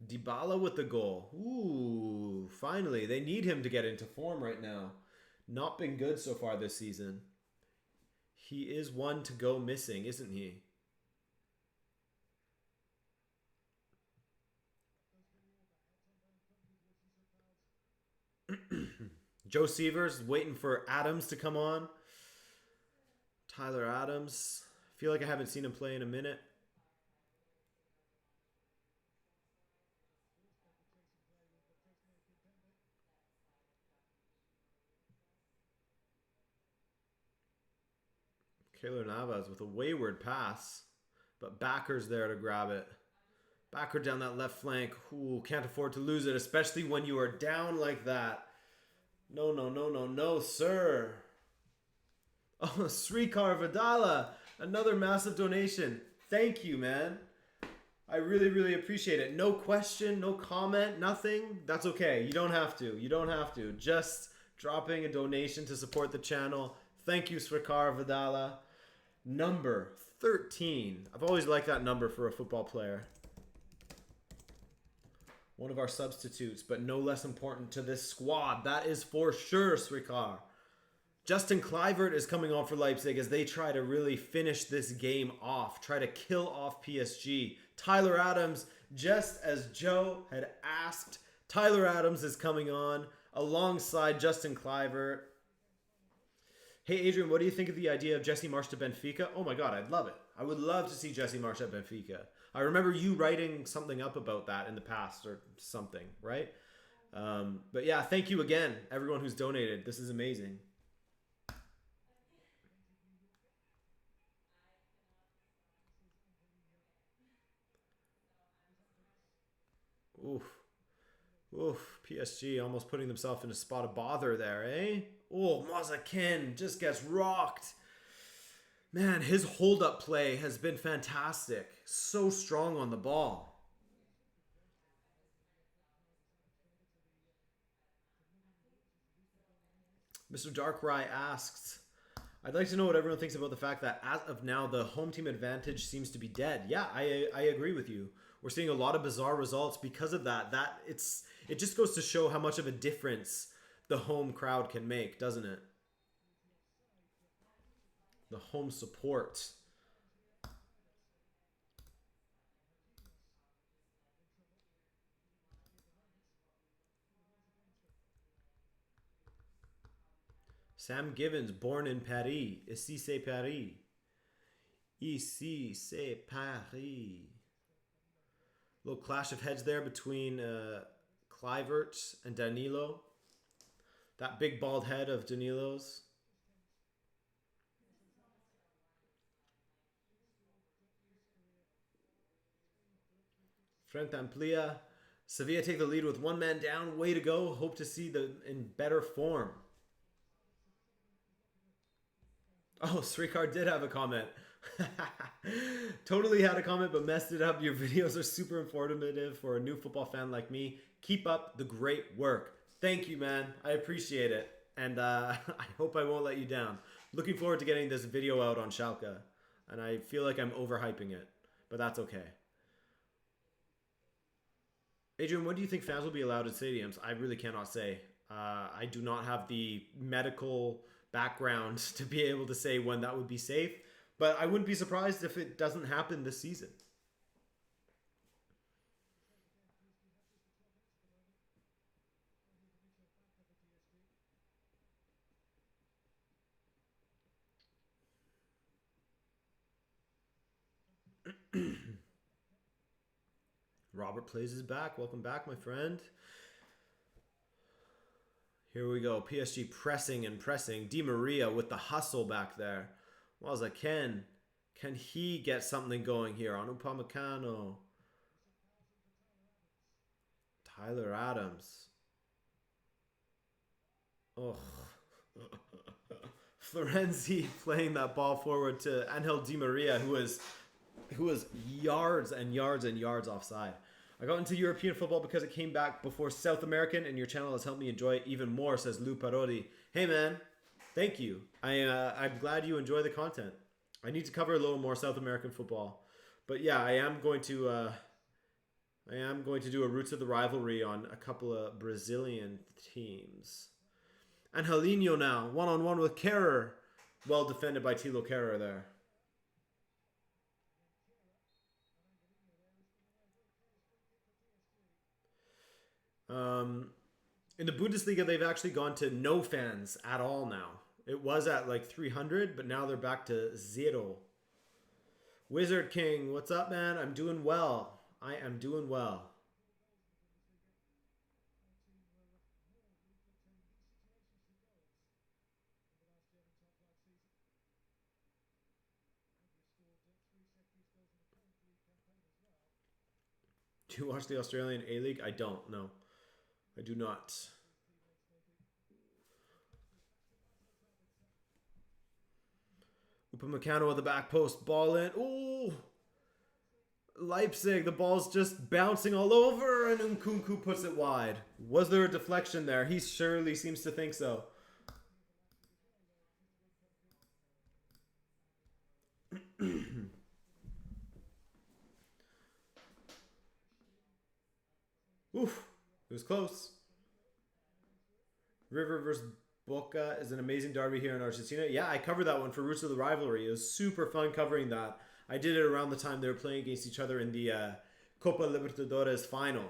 A: Dybala with the goal. Ooh, finally. They need him to get into form right now. Not been good so far this season. He is one to go missing, isn't he? Joe Severs waiting for Adams to come on. Tyler Adams. Feel like I haven't seen him play in a minute. Keylor Navas with a wayward pass. But Backer's there to grab it. Backer down that left flank. Ooh, can't afford to lose it, especially when you are down like that. No, no, no, no, no, sir. Oh, Srikar Vidala. Another massive donation. Thank you, man. I really, really appreciate it. No question, no comment, nothing. That's okay. You don't have to. You don't have to. Just dropping a donation to support the channel. Thank you, Srikar Vidala. Number 13. I've always liked that number for a football player. One of our substitutes, but no less important to this squad. That is for sure, Srikar. Justin Kluivert is coming on for Leipzig as they try to really finish this game off, try to kill off PSG. Tyler Adams, just as Joe had asked, Tyler Adams is coming on alongside Justin Kluivert. Hey, Adrian, what do you think of the idea of Jesse Marsch to Benfica? Oh my God, I'd love it. I would love to see Jesse Marsch at Benfica. I remember you writing something up about that in the past or something, right? But yeah, thank you again, everyone who's donated. This is amazing. Oof. Oof. PSG almost putting themselves in a spot of bother there, eh? Oh, Mazakin just gets rocked. Man, his hold-up play has been fantastic. So strong on the ball. Mr. Darkrai asks, I'd like to know what everyone thinks about the fact that as of now, the home team advantage seems to be dead. Yeah, I agree with you. We're seeing a lot of bizarre results because of that. It just goes to show how much of a difference the home crowd can make, doesn't it? The home support. Sam Givens, born in Paris. Ici c'est Paris. Ici c'est Paris. Little clash of heads there between Kluivert and Danilo. That big bald head of Danilo's. Frente Amplia. Sevilla take the lead with one man down. Way to go. Hope to see them in better form. Oh, Srikar did have a comment. Totally had a comment, but messed it up. Your videos are super informative for a new football fan like me. Keep up the great work. Thank you, man. I appreciate it. And I hope I won't let you down. Looking forward to getting this video out on Schalke. And I feel like I'm overhyping it. But that's okay. Adrian, when do you think fans will be allowed at stadiums? I really cannot say. I do not have the medical background to be able to say when that would be safe. But I wouldn't be surprised if it doesn't happen this season. Robert Plays is back. Welcome back, my friend. Here we go. PSG pressing and pressing. Di Maria with the hustle back there. Waza Ken. Can he get something going here on Upamecano? Tyler Adams. Oh. Florenzi playing that ball forward to Angel Di Maria, who was yards and yards and yards offside. I got into European football because it came back before South American, and your channel has helped me enjoy it even more, says Lou Parodi. Hey man, thank you. I'm glad you enjoy the content. I need to cover a little more South American football. But yeah, I am going to do a Roots of the Rivalry on a couple of Brazilian teams. Angelino now, one-on-one with Kerrer. Well defended by Tilo Kerrer there. In the Bundesliga, they've actually gone to no fans at all now. It was at like 300, but now they're back to 0. Wizard King, what's up, man? I'm doing well. I am doing well. Do you watch the Australian A-League? I don't, no. I do not. Upamecano at the back post. Ball in. Ooh! Leipzig, the ball's just bouncing all over, and Nkunku puts it wide. Was there a deflection there? He surely seems to think so. Oof, it was close. River versus Boca is an amazing derby here in Argentina. Yeah, I covered that one for Roots of the Rivalry. It was super fun covering that. I did it around the time they were playing against each other in the Copa Libertadores final.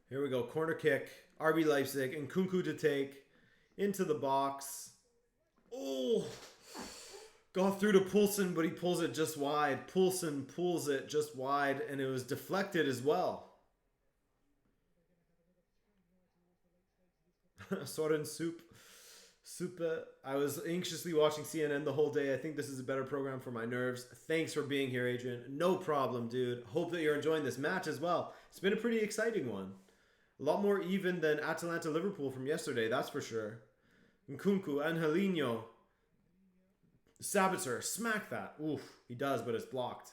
A: Here we go. Corner kick. RB Leipzig. And Nkunku to take. Into the box. Oh! Got through to Poulsen, but he pulls it just wide. Poulsen pulls it just wide, and it was deflected as well. Soren Soup. I was anxiously watching CNN the whole day. I think this is a better program for my nerves. Thanks for being here, Adrian. No problem, dude. Hope that you're enjoying this match as well. It's been a pretty exciting one. A lot more even than Atalanta-Liverpool from yesterday, that's for sure. Nkunku, Angelino. Sabitzer, smack that. Oof, he does, but it's blocked.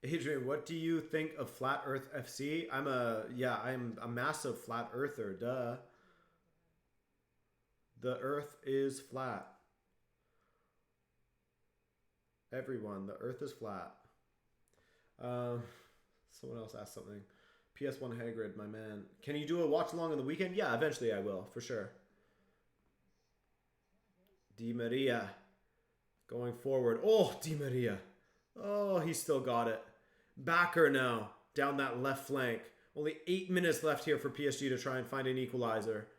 A: Adrian, what do you think of Flat Earth FC? I'm a massive flat earther, duh. The earth is flat. Everyone, the earth is flat. Someone else asked something. PS1 Hagrid, my man. Can you do a watch along on the weekend? Yeah, eventually I will, for sure. Di Maria going forward. Oh, Di Maria. Oh, he still got it. Backer now down that left flank. Only 8 minutes left here for PSG to try and find an equalizer.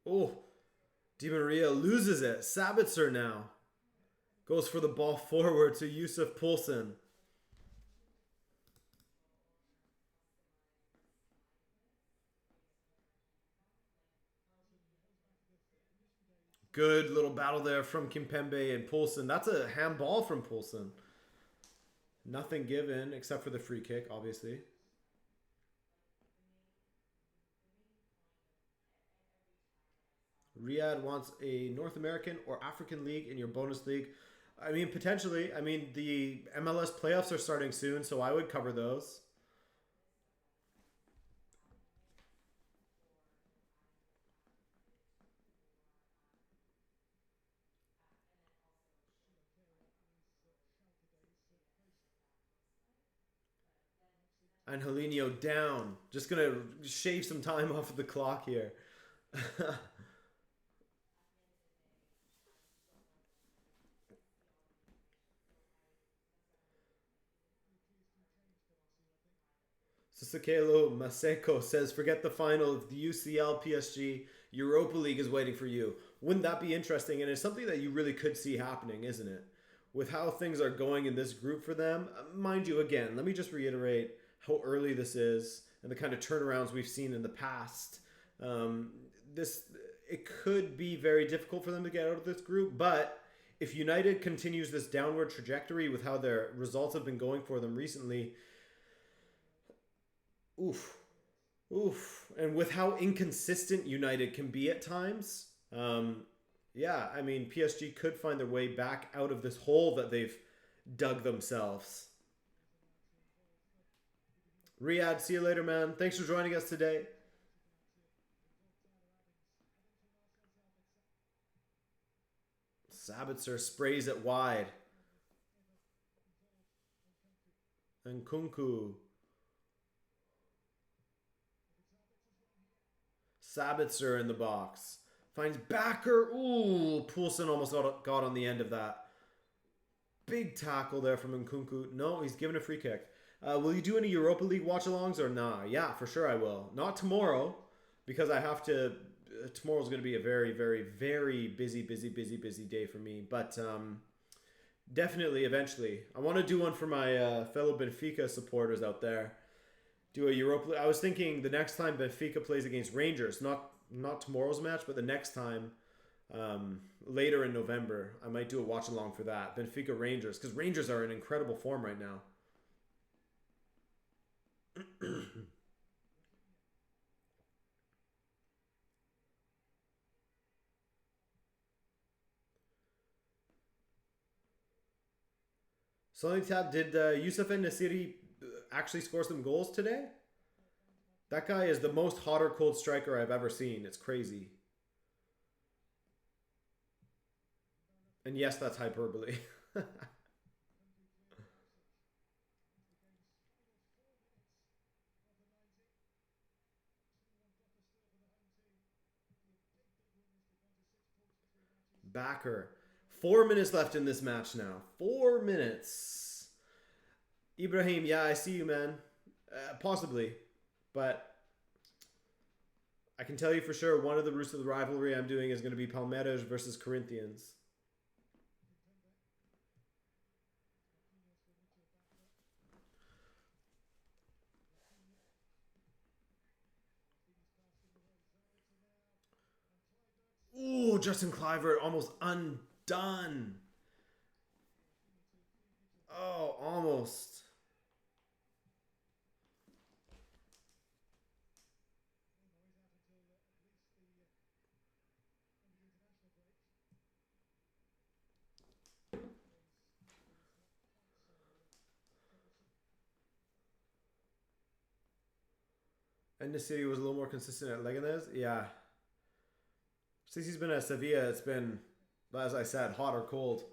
A: Oh, Di Maria loses it. Sabitzer now goes for the ball forward to Yusuf Poulsen. Good little battle there from Kimpembe and Poulsen. That's a handball from Poulsen. Nothing given except for the free kick, obviously. Riyadh wants a North American or African league in your bonus league. I mean, potentially. I mean, the MLS playoffs are starting soon, so I would cover those. Angelino down. Just going to shave some time off of the clock here. Susekelo Maseko says, forget the final of the UCL PSG. Europa League is waiting for you. Wouldn't that be interesting? And it's something that you really could see happening, isn't it? With how things are going in this group for them. Mind you, again, let me just reiterate how early this is and the kind of turnarounds we've seen in the past. It could be very difficult for them to get out of this group, but if United continues this downward trajectory with how their results have been going for them recently, oof. And with how inconsistent United can be at times, yeah, I mean, PSG could find their way back out of this hole that they've dug themselves. Riyadh, see you later, man. Thanks for joining us today. Sabitzer sprays it wide. And Kunku. Sabitzer in the box. Finds Backer. Ooh, Poulsen almost got on the end of that. Big tackle there from Nkunku. No, he's given a free kick. Will you do any Europa League watch-alongs or nah? Yeah, for sure I will. Not tomorrow, because I have to... tomorrow's going to be a very, very, very busy day for me. But definitely, eventually. I want to do one for my fellow Benfica supporters out there. Do a Europa League. I was thinking the next time Benfica plays against Rangers, not tomorrow's match, but the next time, later in November, I might do a watch along for that. Benfica Rangers, because Rangers are in incredible form right now. Something tab, did Youssef and Nasiri actually score some goals today? That guy is the most hot or cold striker I've ever seen. It's crazy. And yes, that's hyperbole. Backer. 4 minutes left in this match now. 4 minutes. Ibrahim, yeah, I see you, man. Possibly. But I can tell you for sure one of the roots of the rivalry I'm doing is going to be Palmeiras versus Corinthians. Ooh, Justin Kluivert almost undone. Oh, almost. And the city was a little more consistent at Leganés. Yeah. Since he's been at Sevilla, it's been, as I said, hot or cold.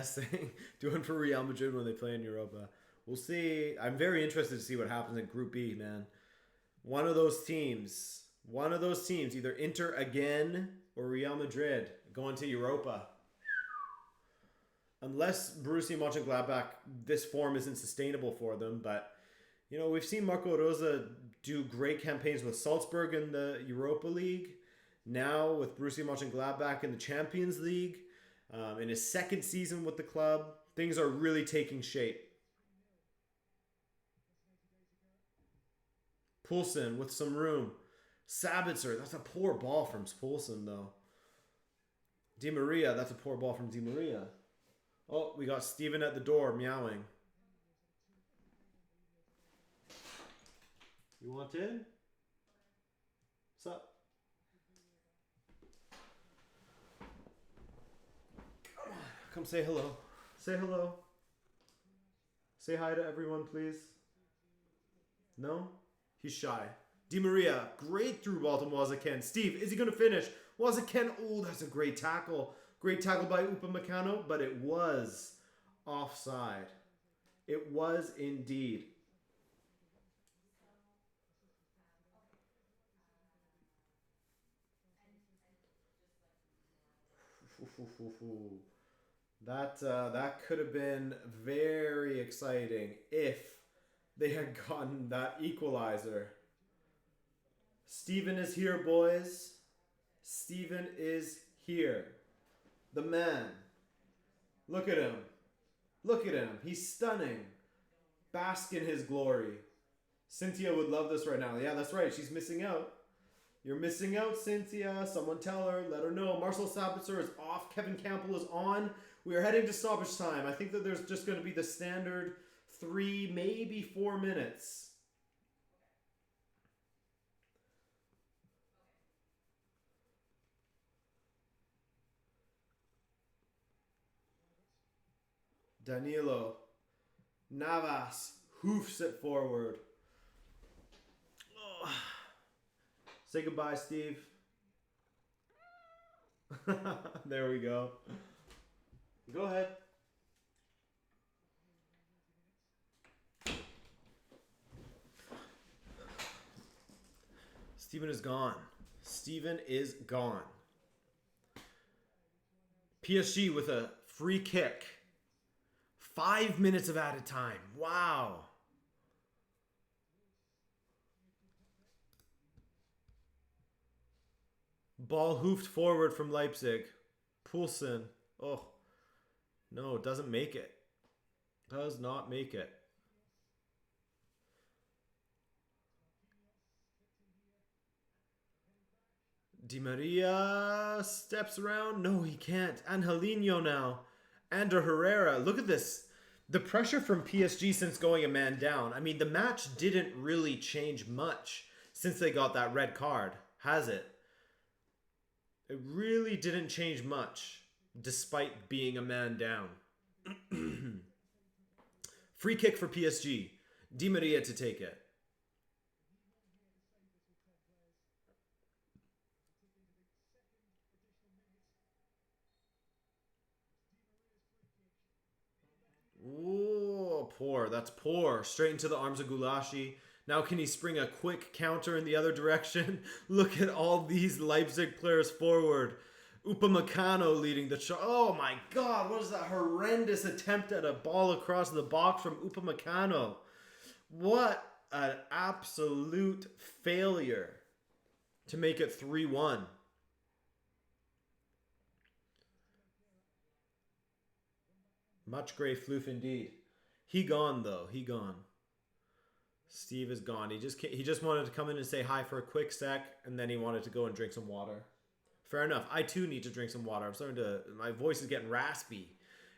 A: Saying doing for Real Madrid when they play in Europa. We'll see. I'm very interested to see what happens in Group B, man. One of those teams, either Inter again or Real Madrid going to Europa. Unless Borussia Mönchengladbach, this form isn't sustainable for them. But, you know, we've seen Marco Rosa do great campaigns with Salzburg in the Europa League. Now with Borussia Mönchengladbach in the Champions League. In his second season with the club, things are really taking shape. Poulsen with some room. Sabitzer, that's a poor ball from Poulsen, though. Di Maria, that's a poor ball from Di Maria. Oh, we got Steven at the door meowing. You want in? What's up? Come say hello. Say hello. Say hi to everyone, please. No? He's shy. Di Maria, great through ball to Wazaken. Steve, is he going to finish? Wazaken, oh, that's a great tackle. Great tackle by Upamecano, but it was offside. It was indeed. That could have been very exciting if they had gotten that equalizer. Steven is here, boys. Steven is here. The man. Look at him. Look at him. He's stunning. Bask in his glory. Cynthia would love this right now. Yeah, that's right. She's missing out. You're missing out, Cynthia. Someone tell her. Let her know. Marcel Sabitzer is off. Kevin Campbell is on. We are heading to stoppage time. I think that there's just going to be the standard 3, maybe 4 minutes. Danilo. Navas hoofs it forward. Oh. Say goodbye, Steve. There we go. Go ahead. Steven is gone. Steven is gone. PSG with a free kick. 5 minutes of added time. Wow. Ball hoofed forward from Leipzig. Poulsen. Oh. No, doesn't make it. Does not make it. Di Maria steps around. No, he can't. Angelino now. Ander Herrera. Look at this. The pressure from PSG since going a man down. I mean, the match didn't really change much since they got that red card, has it? It really didn't change much, despite being a man down. Free kick for PSG. Di Maria to take it. Ooh, poor. That's poor. Straight into the arms of Gulashi. Now can he spring a quick counter in the other direction? Look at all these Leipzig players forward. Upamecano leading the charge. Oh my God, what is that horrendous attempt at a ball across the box from Upamecano? What an absolute failure to make it 3-1. Much grey floof indeed. He gone though. He gone. Steve is gone. He just wanted to come in and say hi for a quick sec, and then he wanted to go and drink some water. Fair enough. I too need to drink some water. I'm starting to. My voice is getting raspy.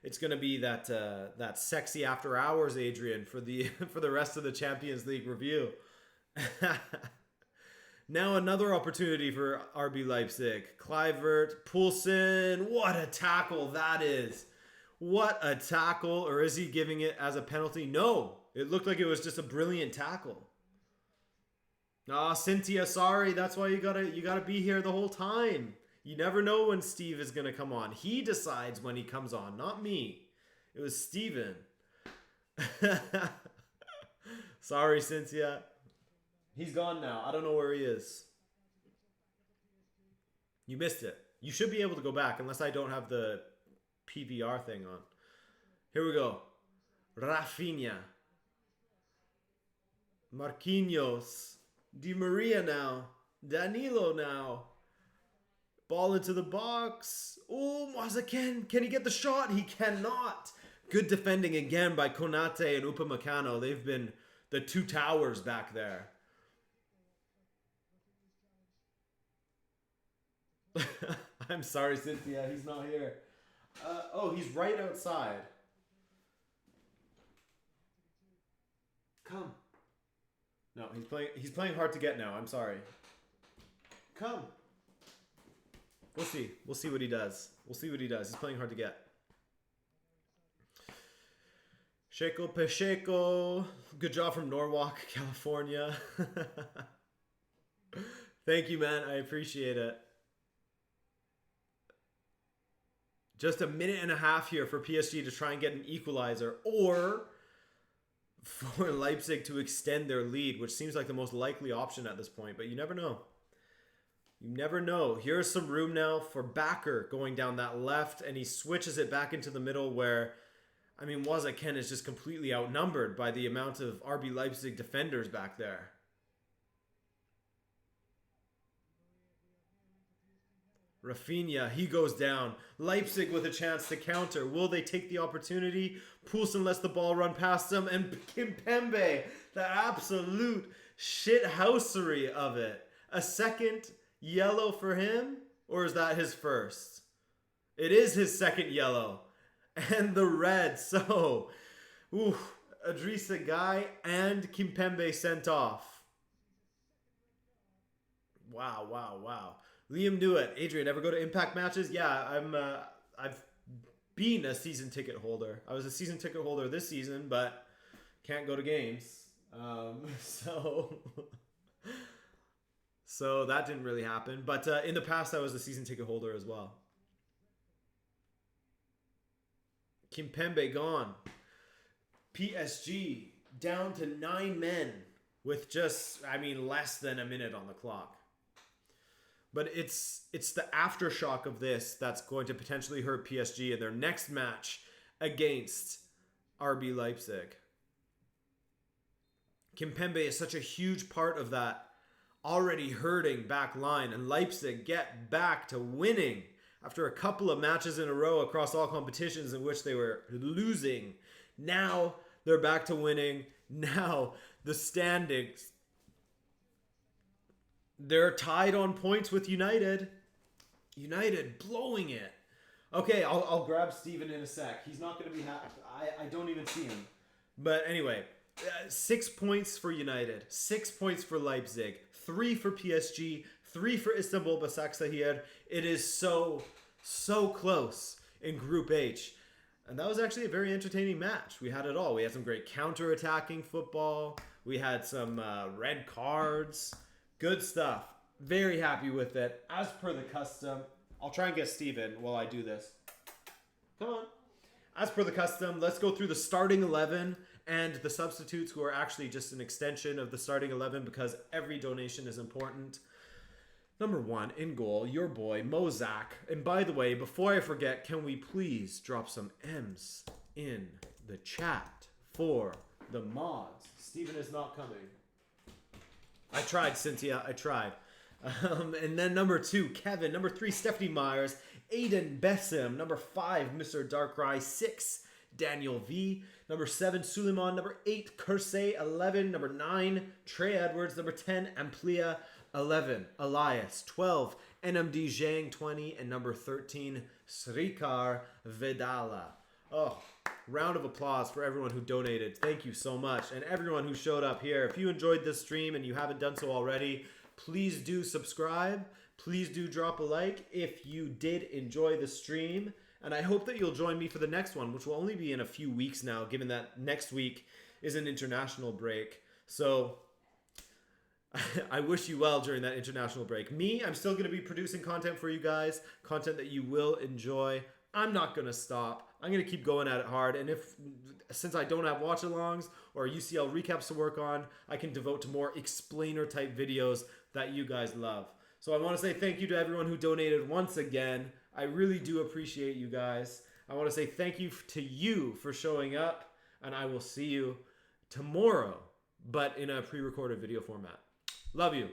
A: It's gonna be that that sexy after hours, Adrian, for the for the rest of the Champions League review. Now another opportunity for RB Leipzig. Kluivert, Poulsen. What a tackle that is. What a tackle. Or is he giving it as a penalty? No. It looked like it was just a brilliant tackle. Ah, Cynthia, sorry. That's why you gotta be here the whole time. You never know when Steve is gonna come on. He decides when he comes on, not me. It was Steven. Sorry, Cynthia. He's gone now. I don't know where he is. You missed it. You should be able to go back unless I don't have the PVR thing on. Here we go. Rafinha. Marquinhos. Di Maria now. Danilo now. Ball into the box. Oh, Mazaken. Can he get the shot? He cannot. Good defending again by Konate and Upamecano. They've been the two towers back there. I'm sorry, Cynthia. He's not here. Oh, he's right outside. Come. No, he's playing hard to get now. I'm sorry. Come. We'll see. We'll see what he does. We'll see what he does. He's playing hard to get. Sheko Pesheko. Good job from Norwalk, California. Thank you, man. I appreciate it. Just a minute and a half here for PSG to try and get an equalizer, or for Leipzig to extend their lead, which seems like the most likely option at this point, but you never know. You never know. Here's some room now for Bakker going down that left, and he switches it back into the middle where, I mean, Watchalong is just completely outnumbered by the amount of RB Leipzig defenders back there. Rafinha, he goes down. Leipzig with a chance to counter. Will they take the opportunity? Poulsen lets the ball run past them, and Kimpembe, the absolute shithousery of it. A second yellow for him, or is that his first? It is his second yellow. And the red. So, Idrissa Gueye and Kimpembe sent off. Wow. Liam knew it. Adrian, ever go to Impact matches? Yeah, I've been a season ticket holder. I was a season ticket holder this season, but can't go to games. So that didn't really happen. But in the past, I was a season ticket holder as well. Kimpembe gone. PSG down to 9 men with just, less than a minute on the clock. But it's the aftershock of this that's going to potentially hurt PSG in their next match against RB Leipzig. Kimpembe is such a huge part of that already hurting back line, and Leipzig get back to winning after a couple of matches in a row across all competitions in which they were losing. Now they're back to winning. Now the standings, they're tied on points with United. United blowing it. Okay, I'll grab Steven in a sec. He's not going to be happy. I don't even see him. But anyway, 6 points for United, 6 points for Leipzig, 3 for PSG, 3 for Istanbul Basaksehir. It is so close in Group H. And that was actually a very entertaining match. We had it all. We had some great counter-attacking football. We had some red cards. Good stuff. Very happy with it. As per the custom, I'll try and get Steven while I do this. Come on. As per the custom, let's go through the starting 11 and the substitutes, who are actually just an extension of the starting 11 because every donation is important. Number 1, in goal, your boy, Mozak. And by the way, before I forget, can we please drop some M's in the chat for the mods? Steven is not coming. I tried, Cynthia. I tried. And then number 2, Kevin. Number 3, Stephanie Myers. Aiden Bessim. Number 5, Mr. Darkrai. 6, Daniel V. Number 7, Suleiman. Number 8, Kersey. 11. Number 9, Trey Edwards. Number 10, Amplia. 11, Elias. 12, NMD Zhang. 20. And number 13, Srikar Vedala. Oh, round of applause for everyone who donated. Thank you so much. And everyone who showed up here. If you enjoyed this stream and you haven't done so already, please do subscribe. Please do drop a like if you did enjoy the stream. And I hope that you'll join me for the next one, which will only be in a few weeks now, given that next week is an international break. So I wish you well during that international break. Me, I'm still going to be producing content for you guys, content that you will enjoy. I'm not going to stop. I'm going to keep going at it hard. And since I don't have watch-alongs or UCL recaps to work on, I can devote to more explainer-type videos that you guys love. So I want to say thank you to everyone who donated once again. I really do appreciate you guys. I want to say thank you to you for showing up, and I will see you tomorrow, but in a pre-recorded video format. Love you.